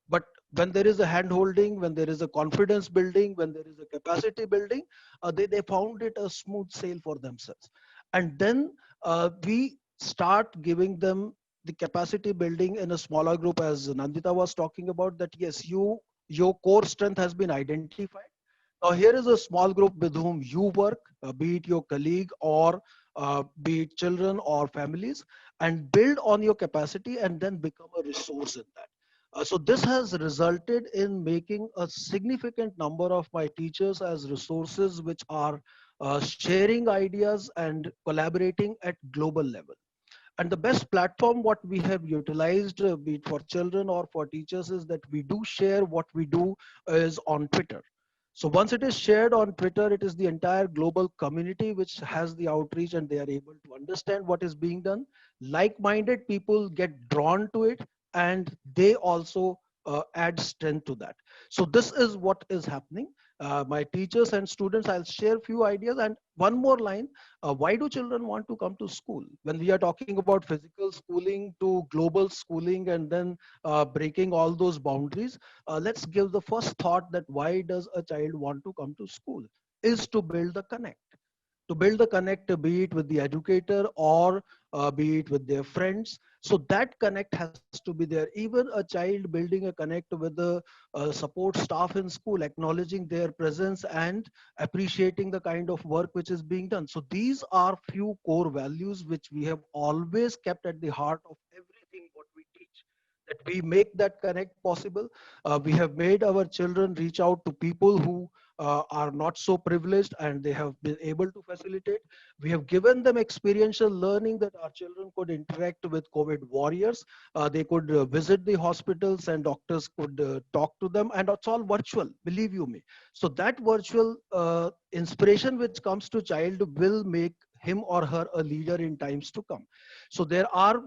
But when there is a hand holding, when there is a confidence building, when there is a capacity building, they found it a smooth sail for themselves. And then we start giving them the capacity building in a smaller group, as Nandita was talking about, that yes, your core strength has been identified. Now here is a small group with whom you work, be it your colleague or be it children or families, and build on your capacity and then become a resource in that. So this has resulted in making a significant number of my teachers as resources which are sharing ideas and collaborating at global level. And the best platform what we have utilized, be it for children or for teachers, is that we do share what we do is on Twitter. So once it is shared on Twitter, it is the entire global community which has the outreach and they are able to understand what is being done. Like-minded people get drawn to it and they also add strength to that. So this is what is happening. My teachers and students, I'll share a few ideas. And one more line, why do children want to come to school? When we are talking about physical schooling to global schooling and then breaking all those boundaries, let's give the first thought that why does a child want to come to school? Is to build the connect. To build the connect, be it with the educator or be it with their friends. So that connect has to be there. Even a child building a connect with the support staff in school, acknowledging their presence and appreciating the kind of work which is being done. So these are few core values which we have always kept at the heart of everything what we teach, that we make that connect possible. We have made our children reach out to people who are not so privileged and they have been able to facilitate. We have given them experiential learning that our children could interact with COVID warriors. They could visit the hospitals and doctors could talk to them, and it's all virtual, believe you me. So that virtual inspiration which comes to child will make him or her a leader in times to come. So there are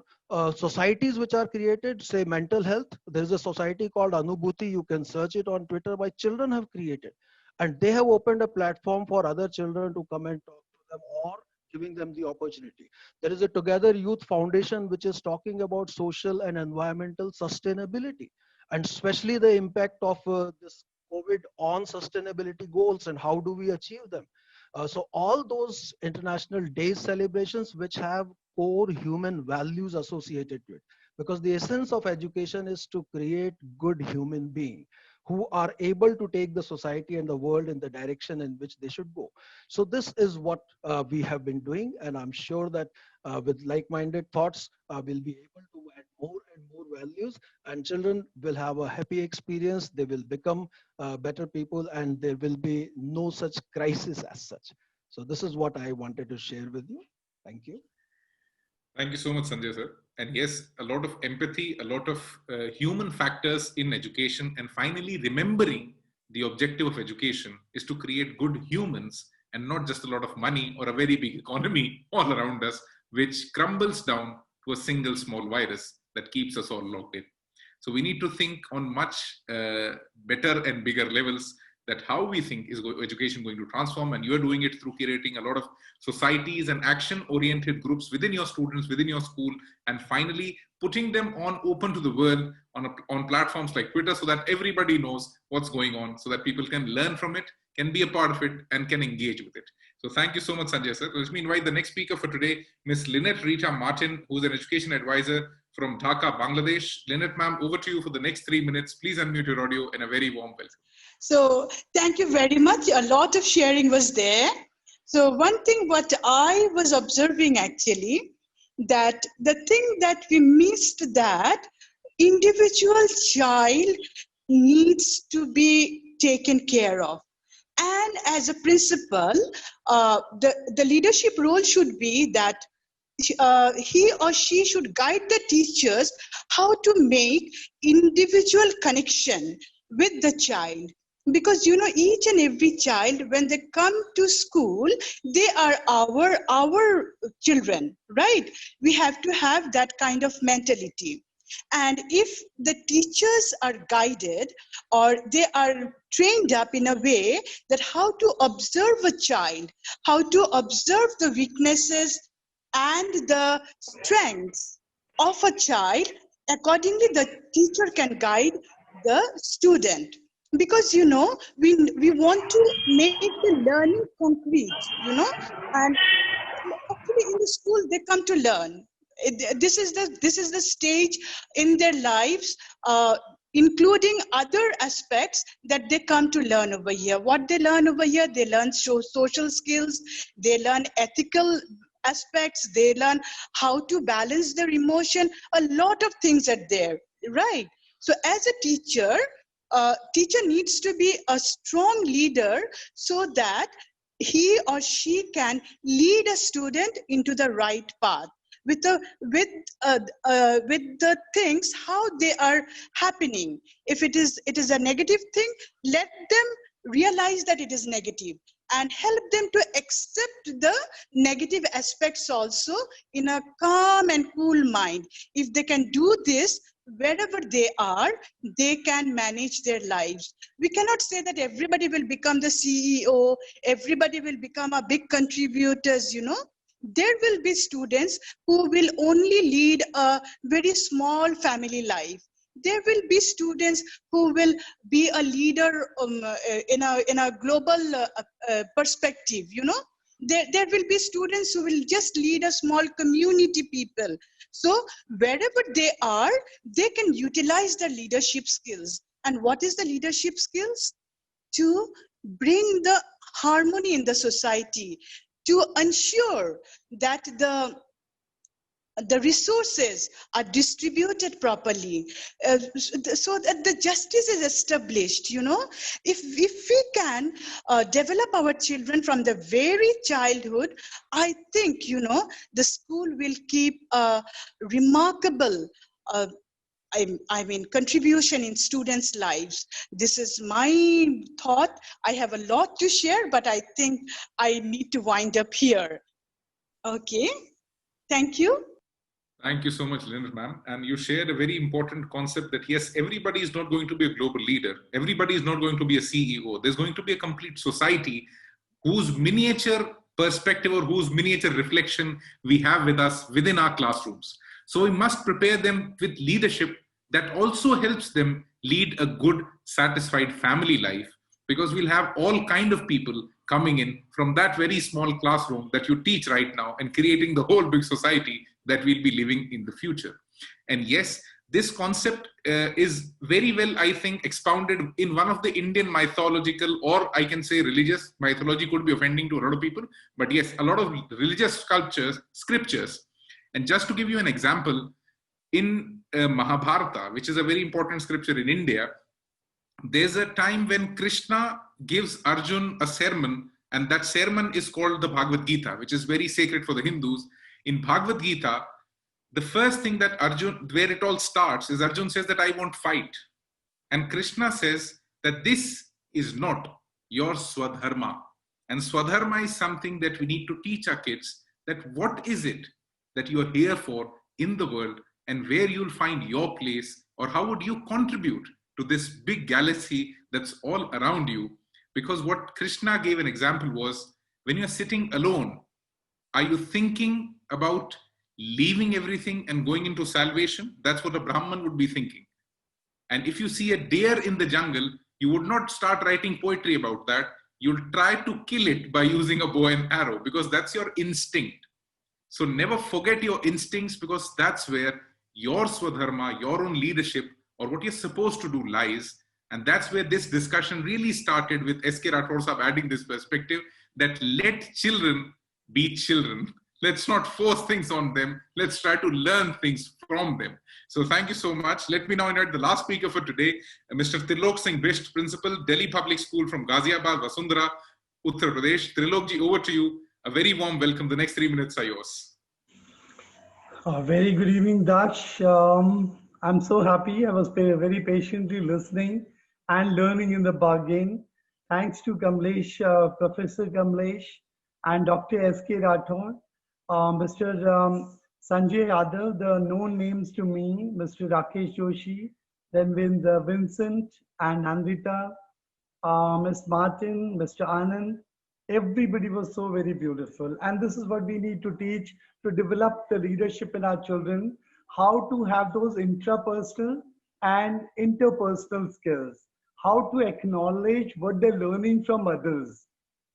societies which are created, say mental health. There is a society called Anubhuti. You can search it on Twitter. My children have created. And they have opened a platform for other children to come and talk to them or giving them the opportunity. There is a Together Youth Foundation which is talking about social and environmental sustainability, and especially the impact of this COVID on sustainability goals and how do we achieve them. So all those international days celebrations which have core human values associated with it, because the essence of education is to create good human beings who are able to take the society and the world in the direction in which they should go. So this is what we have been doing, and I'm sure that with like-minded thoughts, we'll be able to add more and more values, and children will have a happy experience. They will become better people, and there will be no such crisis as such. So this is what I wanted to share with you. Thank you. Thank you so much, Sanjay sir. And yes, a lot of empathy, a lot of human factors in education, and finally remembering the objective of education is to create good humans and not just a lot of money or a very big economy all around us, which crumbles down to a single small virus that keeps us all locked in. So we need to think on much better and bigger levels. that how we think is education going to transform, and you're doing it through curating a lot of societies and action-oriented groups within your students, within your school, and finally putting them on open to the world on platforms like Twitter so that everybody knows what's going on, so that people can learn from it, can be a part of it, and can engage with it. So thank you so much, Sanjay sir. Let me invite the next speaker for today, Ms. Lynette Rita Martin, who's an education advisor from Dhaka, Bangladesh. Lynette ma'am, over to you for the next 3 minutes. Please unmute your audio and a very warm welcome. So thank you very much. A lot of sharing was there. So one thing what I was observing actually, that the thing that we missed, that individual child needs to be taken care of. And as a principal, the leadership role should be that he or she should guide the teachers how to make individual connection with the child. Because each and every child, when they come to school, they are our children, right? We have to have that kind of mentality. And if the teachers are guided or they are trained up in a way that how to observe a child, how to observe the weaknesses and the strengths of a child, accordingly the teacher can guide the student. Because we want to make the learning concrete, and actually in the school they come to learn. This is the stage in their lives, including other aspects that they come to learn over here. What they learn over here, they learn social skills, they learn ethical aspects, they learn how to balance their emotion. A lot of things are there, right? So as a teacher needs to be a strong leader so that he or she can lead a student into the right path with the things how they are happening. If it is a negative thing, let them realize that it is negative and help them to accept the negative aspects also in a calm and cool mind. If they can do this, wherever they are, they can manage their lives. We cannot say that everybody will become the CEO, everybody will become a big contributors, There will be students who will only lead a very small family life. There will be students who will be a leader in a global perspective, There will be students who will just lead a small community people. So wherever they are, they can utilize their leadership skills. And what is the leadership skills? To bring the harmony in the society, to ensure that the resources are distributed properly, so that the justice is established. If we can develop our children from the very childhood, I think the school will keep a remarkable contribution in students' lives. This is my thought. I have a lot to share, but I think I need to wind up here. Okay, thank you. Thank you so much, Lynette ma'am. And you shared a very important concept that yes, everybody is not going to be a global leader. Everybody is not going to be a CEO. There's going to be a complete society whose miniature perspective or whose miniature reflection we have with us within our classrooms. So we must prepare them with leadership that also helps them lead a good, satisfied family life, because we'll have all kind of people coming in from that very small classroom that you teach right now and creating the whole big society that we'll be living in the future. And yes, this concept is very well, I think, expounded in one of the Indian mythological, or I can say religious, mythology could be offending to a lot of people, but yes, a lot of religious scriptures. And just to give you an example, in Mahabharata, which is a very important scripture in India, there's a time when Krishna gives Arjun a sermon, and that sermon is called the Bhagavad Gita, which is very sacred for the Hindus. In Bhagavad Gita, the first thing that Arjun, where it all starts, is Arjun says that I won't fight. And Krishna says that this is not your Swadharma. And Swadharma is something that we need to teach our kids, that what is it that you are here for in the world, and where you'll find your place, or how would you contribute to this big galaxy that's all around you. Because what Krishna gave an example was, when you're sitting alone, are you thinking about leaving everything and going into salvation? That's what a Brahman would be thinking. And if you see a deer in the jungle, you would not start writing poetry about that. You'll try to kill it by using a bow and arrow, because that's your instinct. So never forget your instincts, because that's where your Swadharma, your own leadership, or what you're supposed to do lies. And that's where this discussion really started, with S.K. Rathore Sahab adding this perspective that let children be children. Let's not force things on them. Let's try to learn things from them. So thank you so much. Let me now invite the last speaker for today, Mr. Trilok Singh Bisht, Principal, Delhi Public School from Ghaziabad, Vasundhara, Uttar Pradesh. Trilok ji, over to you. A very warm welcome. The next 3 minutes are yours. Very good evening, Daksh. I'm so happy. I was very patiently listening and learning in the bargain. Thanks to Kamlesh, Professor Kamlesh and Dr. S.K. Rathore, Mr. Sanjay Yadav, the known names to me, Mr. Rakesh Joshi, then with Vincent and Nandita, Ms. Martin, Mr. Anand. Everybody was so very beautiful. And this is what we need to teach to develop the leadership in our children, how to have those intrapersonal and interpersonal skills, how to acknowledge what they're learning from others.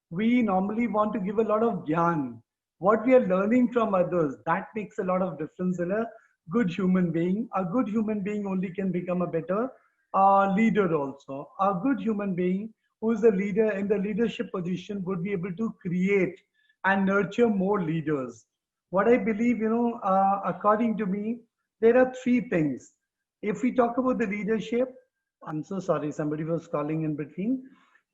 We normally want to give a lot of gyan. What we are learning from others, that makes a lot of difference in a good human being. A good human being only can become a better leader also. A good human being who is a leader in the leadership position would be able to create and nurture more leaders. What I believe, according to me, there are three things. If we talk about the leadership, I'm so sorry, somebody was calling in between.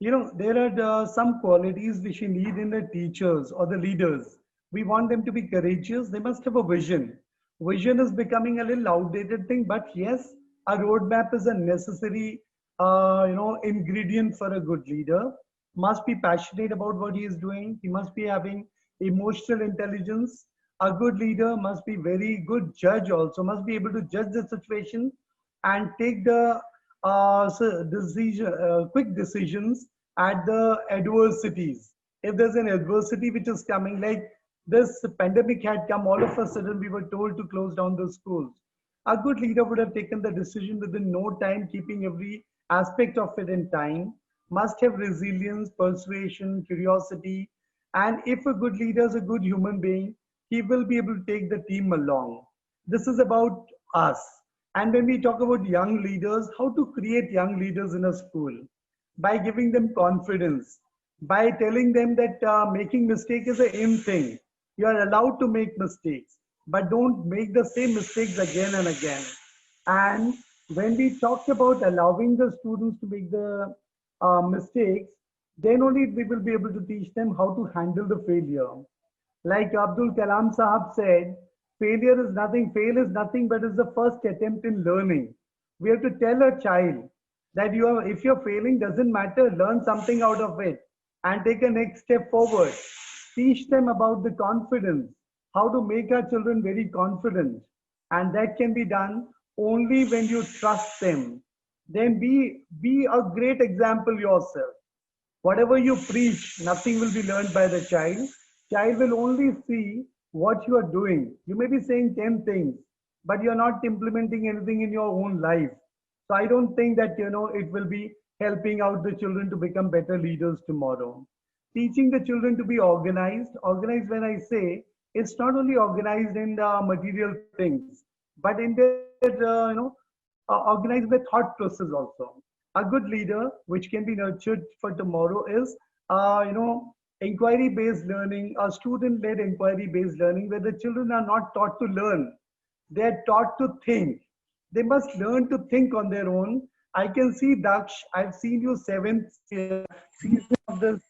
There are some qualities which we need in the teachers or the leaders. We want them to be courageous. They must have a vision. Vision is becoming a little outdated thing, but yes, a roadmap is a necessary ingredient for a good leader. Must be passionate about what he is doing. He must be having emotional intelligence. A good leader must be very good judge also, must be able to judge the situation and take the quick decisions at the adversities. If there's an adversity which is coming, like this pandemic had come, all of a sudden we were told to close down the schools. A good leader would have taken the decision within no time, keeping every aspect of it in time, must have resilience, persuasion, curiosity. And if a good leader is a good human being, he will be able to take the team along. This is about us. And when we talk about young leaders, how to create young leaders in a school? By giving them confidence, by telling them that making mistake is a in thing. You are allowed to make mistakes, but don't make the same mistakes again and again. And when we talk about allowing the students to make the mistakes, then only we will be able to teach them how to handle the failure. Like Abdul Kalam Sahab said, fail is nothing but is the first attempt in learning. We have to tell a child that if you're failing, doesn't matter, learn something out of it and take a next step forward. Teach them about the confidence, how to make our children very confident. And that can be done only when you trust them. Then be a great example yourself. Whatever you preach, nothing will be learned by the child. Child will only see what you are doing. You may be saying 10 things, but you're not implementing anything in your own life. So I don't think that, it will be helping out the children to become better leaders tomorrow. Teaching the children to be organized. Organized, when I say, it's not only organized in the material things, but in their, organized with thought process also. A good leader, which can be nurtured for tomorrow, is, inquiry-based learning, a student-led inquiry-based learning, where the children are not taught to learn. They are taught to think. They must learn to think on their own. I can see, Daksh, I've seen you 7th season of this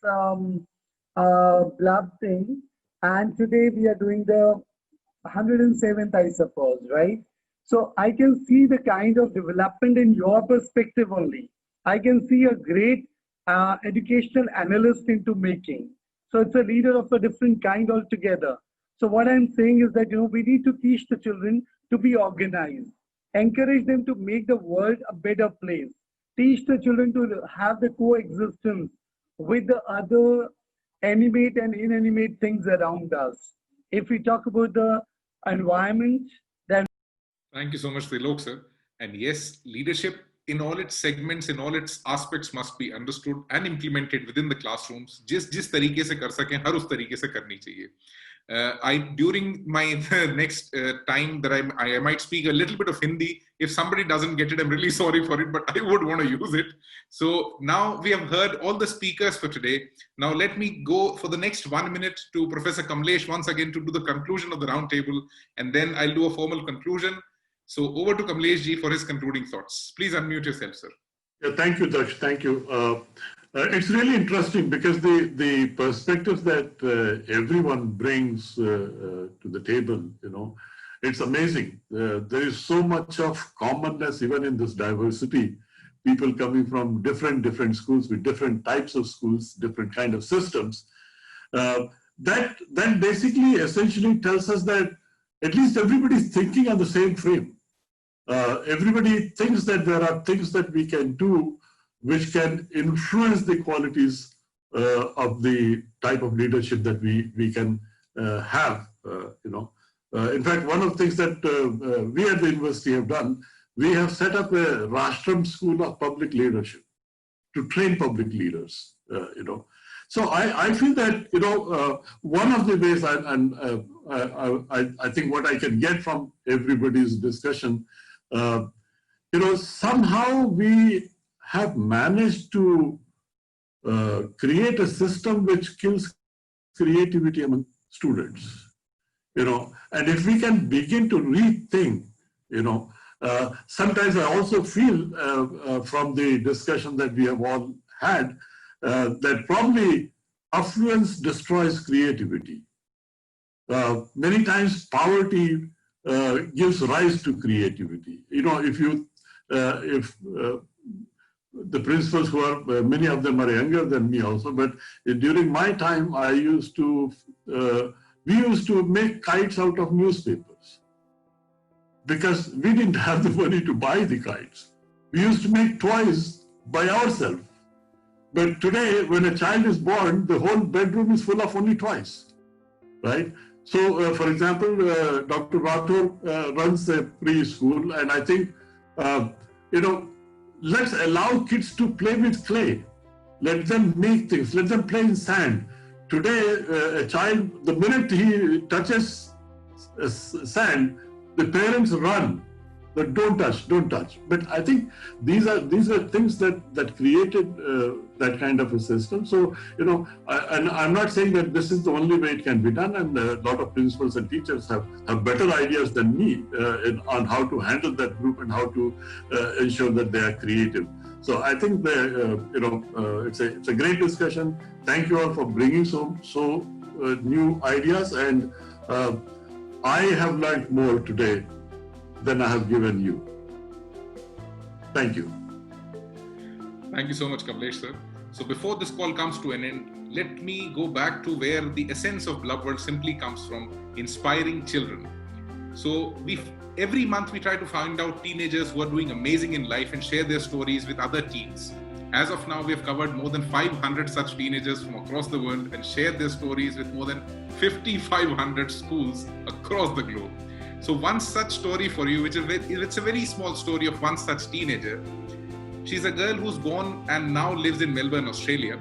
Blab thing. And today we are doing the 107th, I suppose, right? So I can see the kind of development in your perspective only. I can see a great educational analyst into making. So it's a leader of a different kind altogether. So what I'm saying is that, we need to teach the children to be organized. Encourage them to make the world a better place. Teach the children to have the coexistence with the other animate and inanimate things around us. If we talk about the environment, then Thank you so much, Trilok, sir. And yes, leadership in all its segments, in all its aspects must be understood and implemented within the classrooms. जिस तरीके से कर सकें, हर उस तरीके से करनी चाहिए. During my next time that I might speak a little bit of Hindi. If somebody doesn't get it, I'm really sorry for it, but I would want to use it. So now we have heard all the speakers for today. Now let me go for the next 1 minute to Professor Kamlesh once again to do the conclusion of the roundtable, and then I'll do a formal conclusion. So over to Kamlesh ji for his concluding thoughts. Please unmute yourself, sir. Yeah, thank you, Daksh. Thank you. It's really interesting because the perspectives that everyone brings to the table, it's amazing. There is so much of commonness even in this diversity. People coming from different schools with different types of schools, different kind of systems. That basically essentially tells us that at least everybody is thinking on the same frame. Everybody thinks that there are things that we can do which can influence the qualities of the type of leadership that we can have. In fact, one of the things that we at the university have done, we have set up a Rashtam School of Public Leadership to train public leaders. So I feel that one of the ways, I think what I can get from everybody's discussion, somehow we have managed to create a system which kills creativity among students, and if we can begin to rethink, sometimes I also feel from the discussion that we have all had that probably affluence destroys creativity. Many times poverty gives rise to creativity. If the principals who are, many of them are younger than me also, but during my time, we used to make kites out of newspapers because we didn't have the money to buy the kites. We used to make toys by ourselves. But today, when a child is born, the whole bedroom is full of only toys, right? So, for example, Dr. Rathore runs a preschool, and I think, let's allow kids to play with clay. Let them make things. Let them play in sand. Today, a child, the minute he touches sand, the parents run. But don't touch. But I think these are things that created that kind of a system. So, and I'm not saying that this is the only way it can be done, and a lot of principals and teachers have better ideas than me on how to handle that group and how to ensure that they are creative. So I think it's a great discussion. Thank you all for bringing so new ideas, and I have learned more today than I have given you. Thank you. Thank you so much, Kamlesh, sir. So before this call comes to an end, let me go back to where the essence of Blub World simply comes from: inspiring children. So every month we try to find out teenagers who are doing amazing in life and share their stories with other teens. As of now, we have covered more than 500 such teenagers from across the world and shared their stories with more than 5,500 schools across the globe. So one such story for you, it's a very small story of one such teenager. She's a girl who's born and now lives in Melbourne, Australia.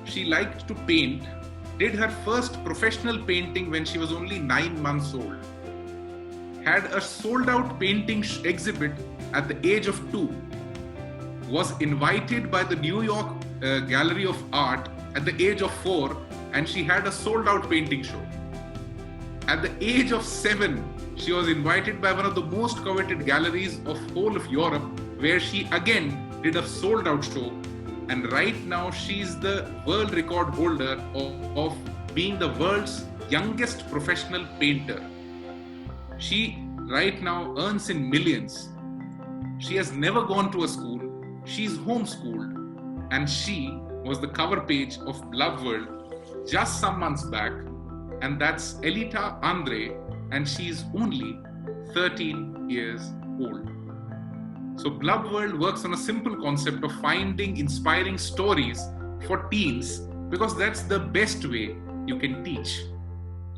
She liked to paint, did her first professional painting when she was only 9 months old. Had a sold-out painting exhibit at the age of 2. Was invited by the New York Gallery of Art at the age of 4, and she had a sold-out painting show. At the age of 7, she was invited by one of the most coveted galleries of whole of Europe, where she again did a sold-out show. And right now, she's the world record holder of being the world's youngest professional painter. She right now earns in millions. She has never gone to a school. She's homeschooled. And she was the cover page of Blub World just some months back. And that's Elita Andre, and she's only 13 years old. So Blub World works on a simple concept of finding inspiring stories for teens, because that's the best way you can teach.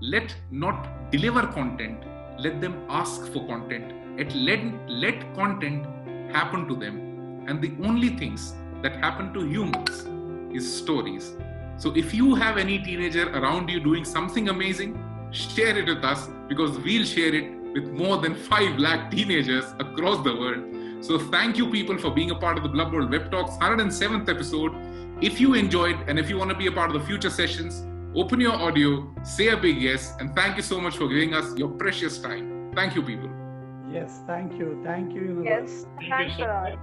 Let not deliver content, let them ask for content. Let content happen to them. And the only things that happen to humans is stories. So if you have any teenager around you doing something amazing, share it with us, because we'll share it with more than 5 lakh teenagers across the world. So thank you people for being a part of the Blub World Web Talks 107th episode. If you enjoyed and if you want to be a part of the future sessions, open your audio, say a big yes, and thank you so much for giving us your precious time. Thank you people. Yes, thank you. Thank you, Universe. Yes, thanks a lot.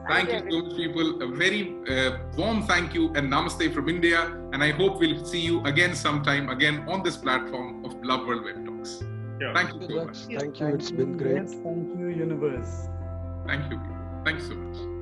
Thank you so much, people. A very warm thank you and namaste from India. And I hope we'll see you again sometime again on this platform of Blub World Web Talks. Yeah. Thank you so much. Thank you. It's been great. Yes, thank you, Universe. Thank you, people. Thank you so much.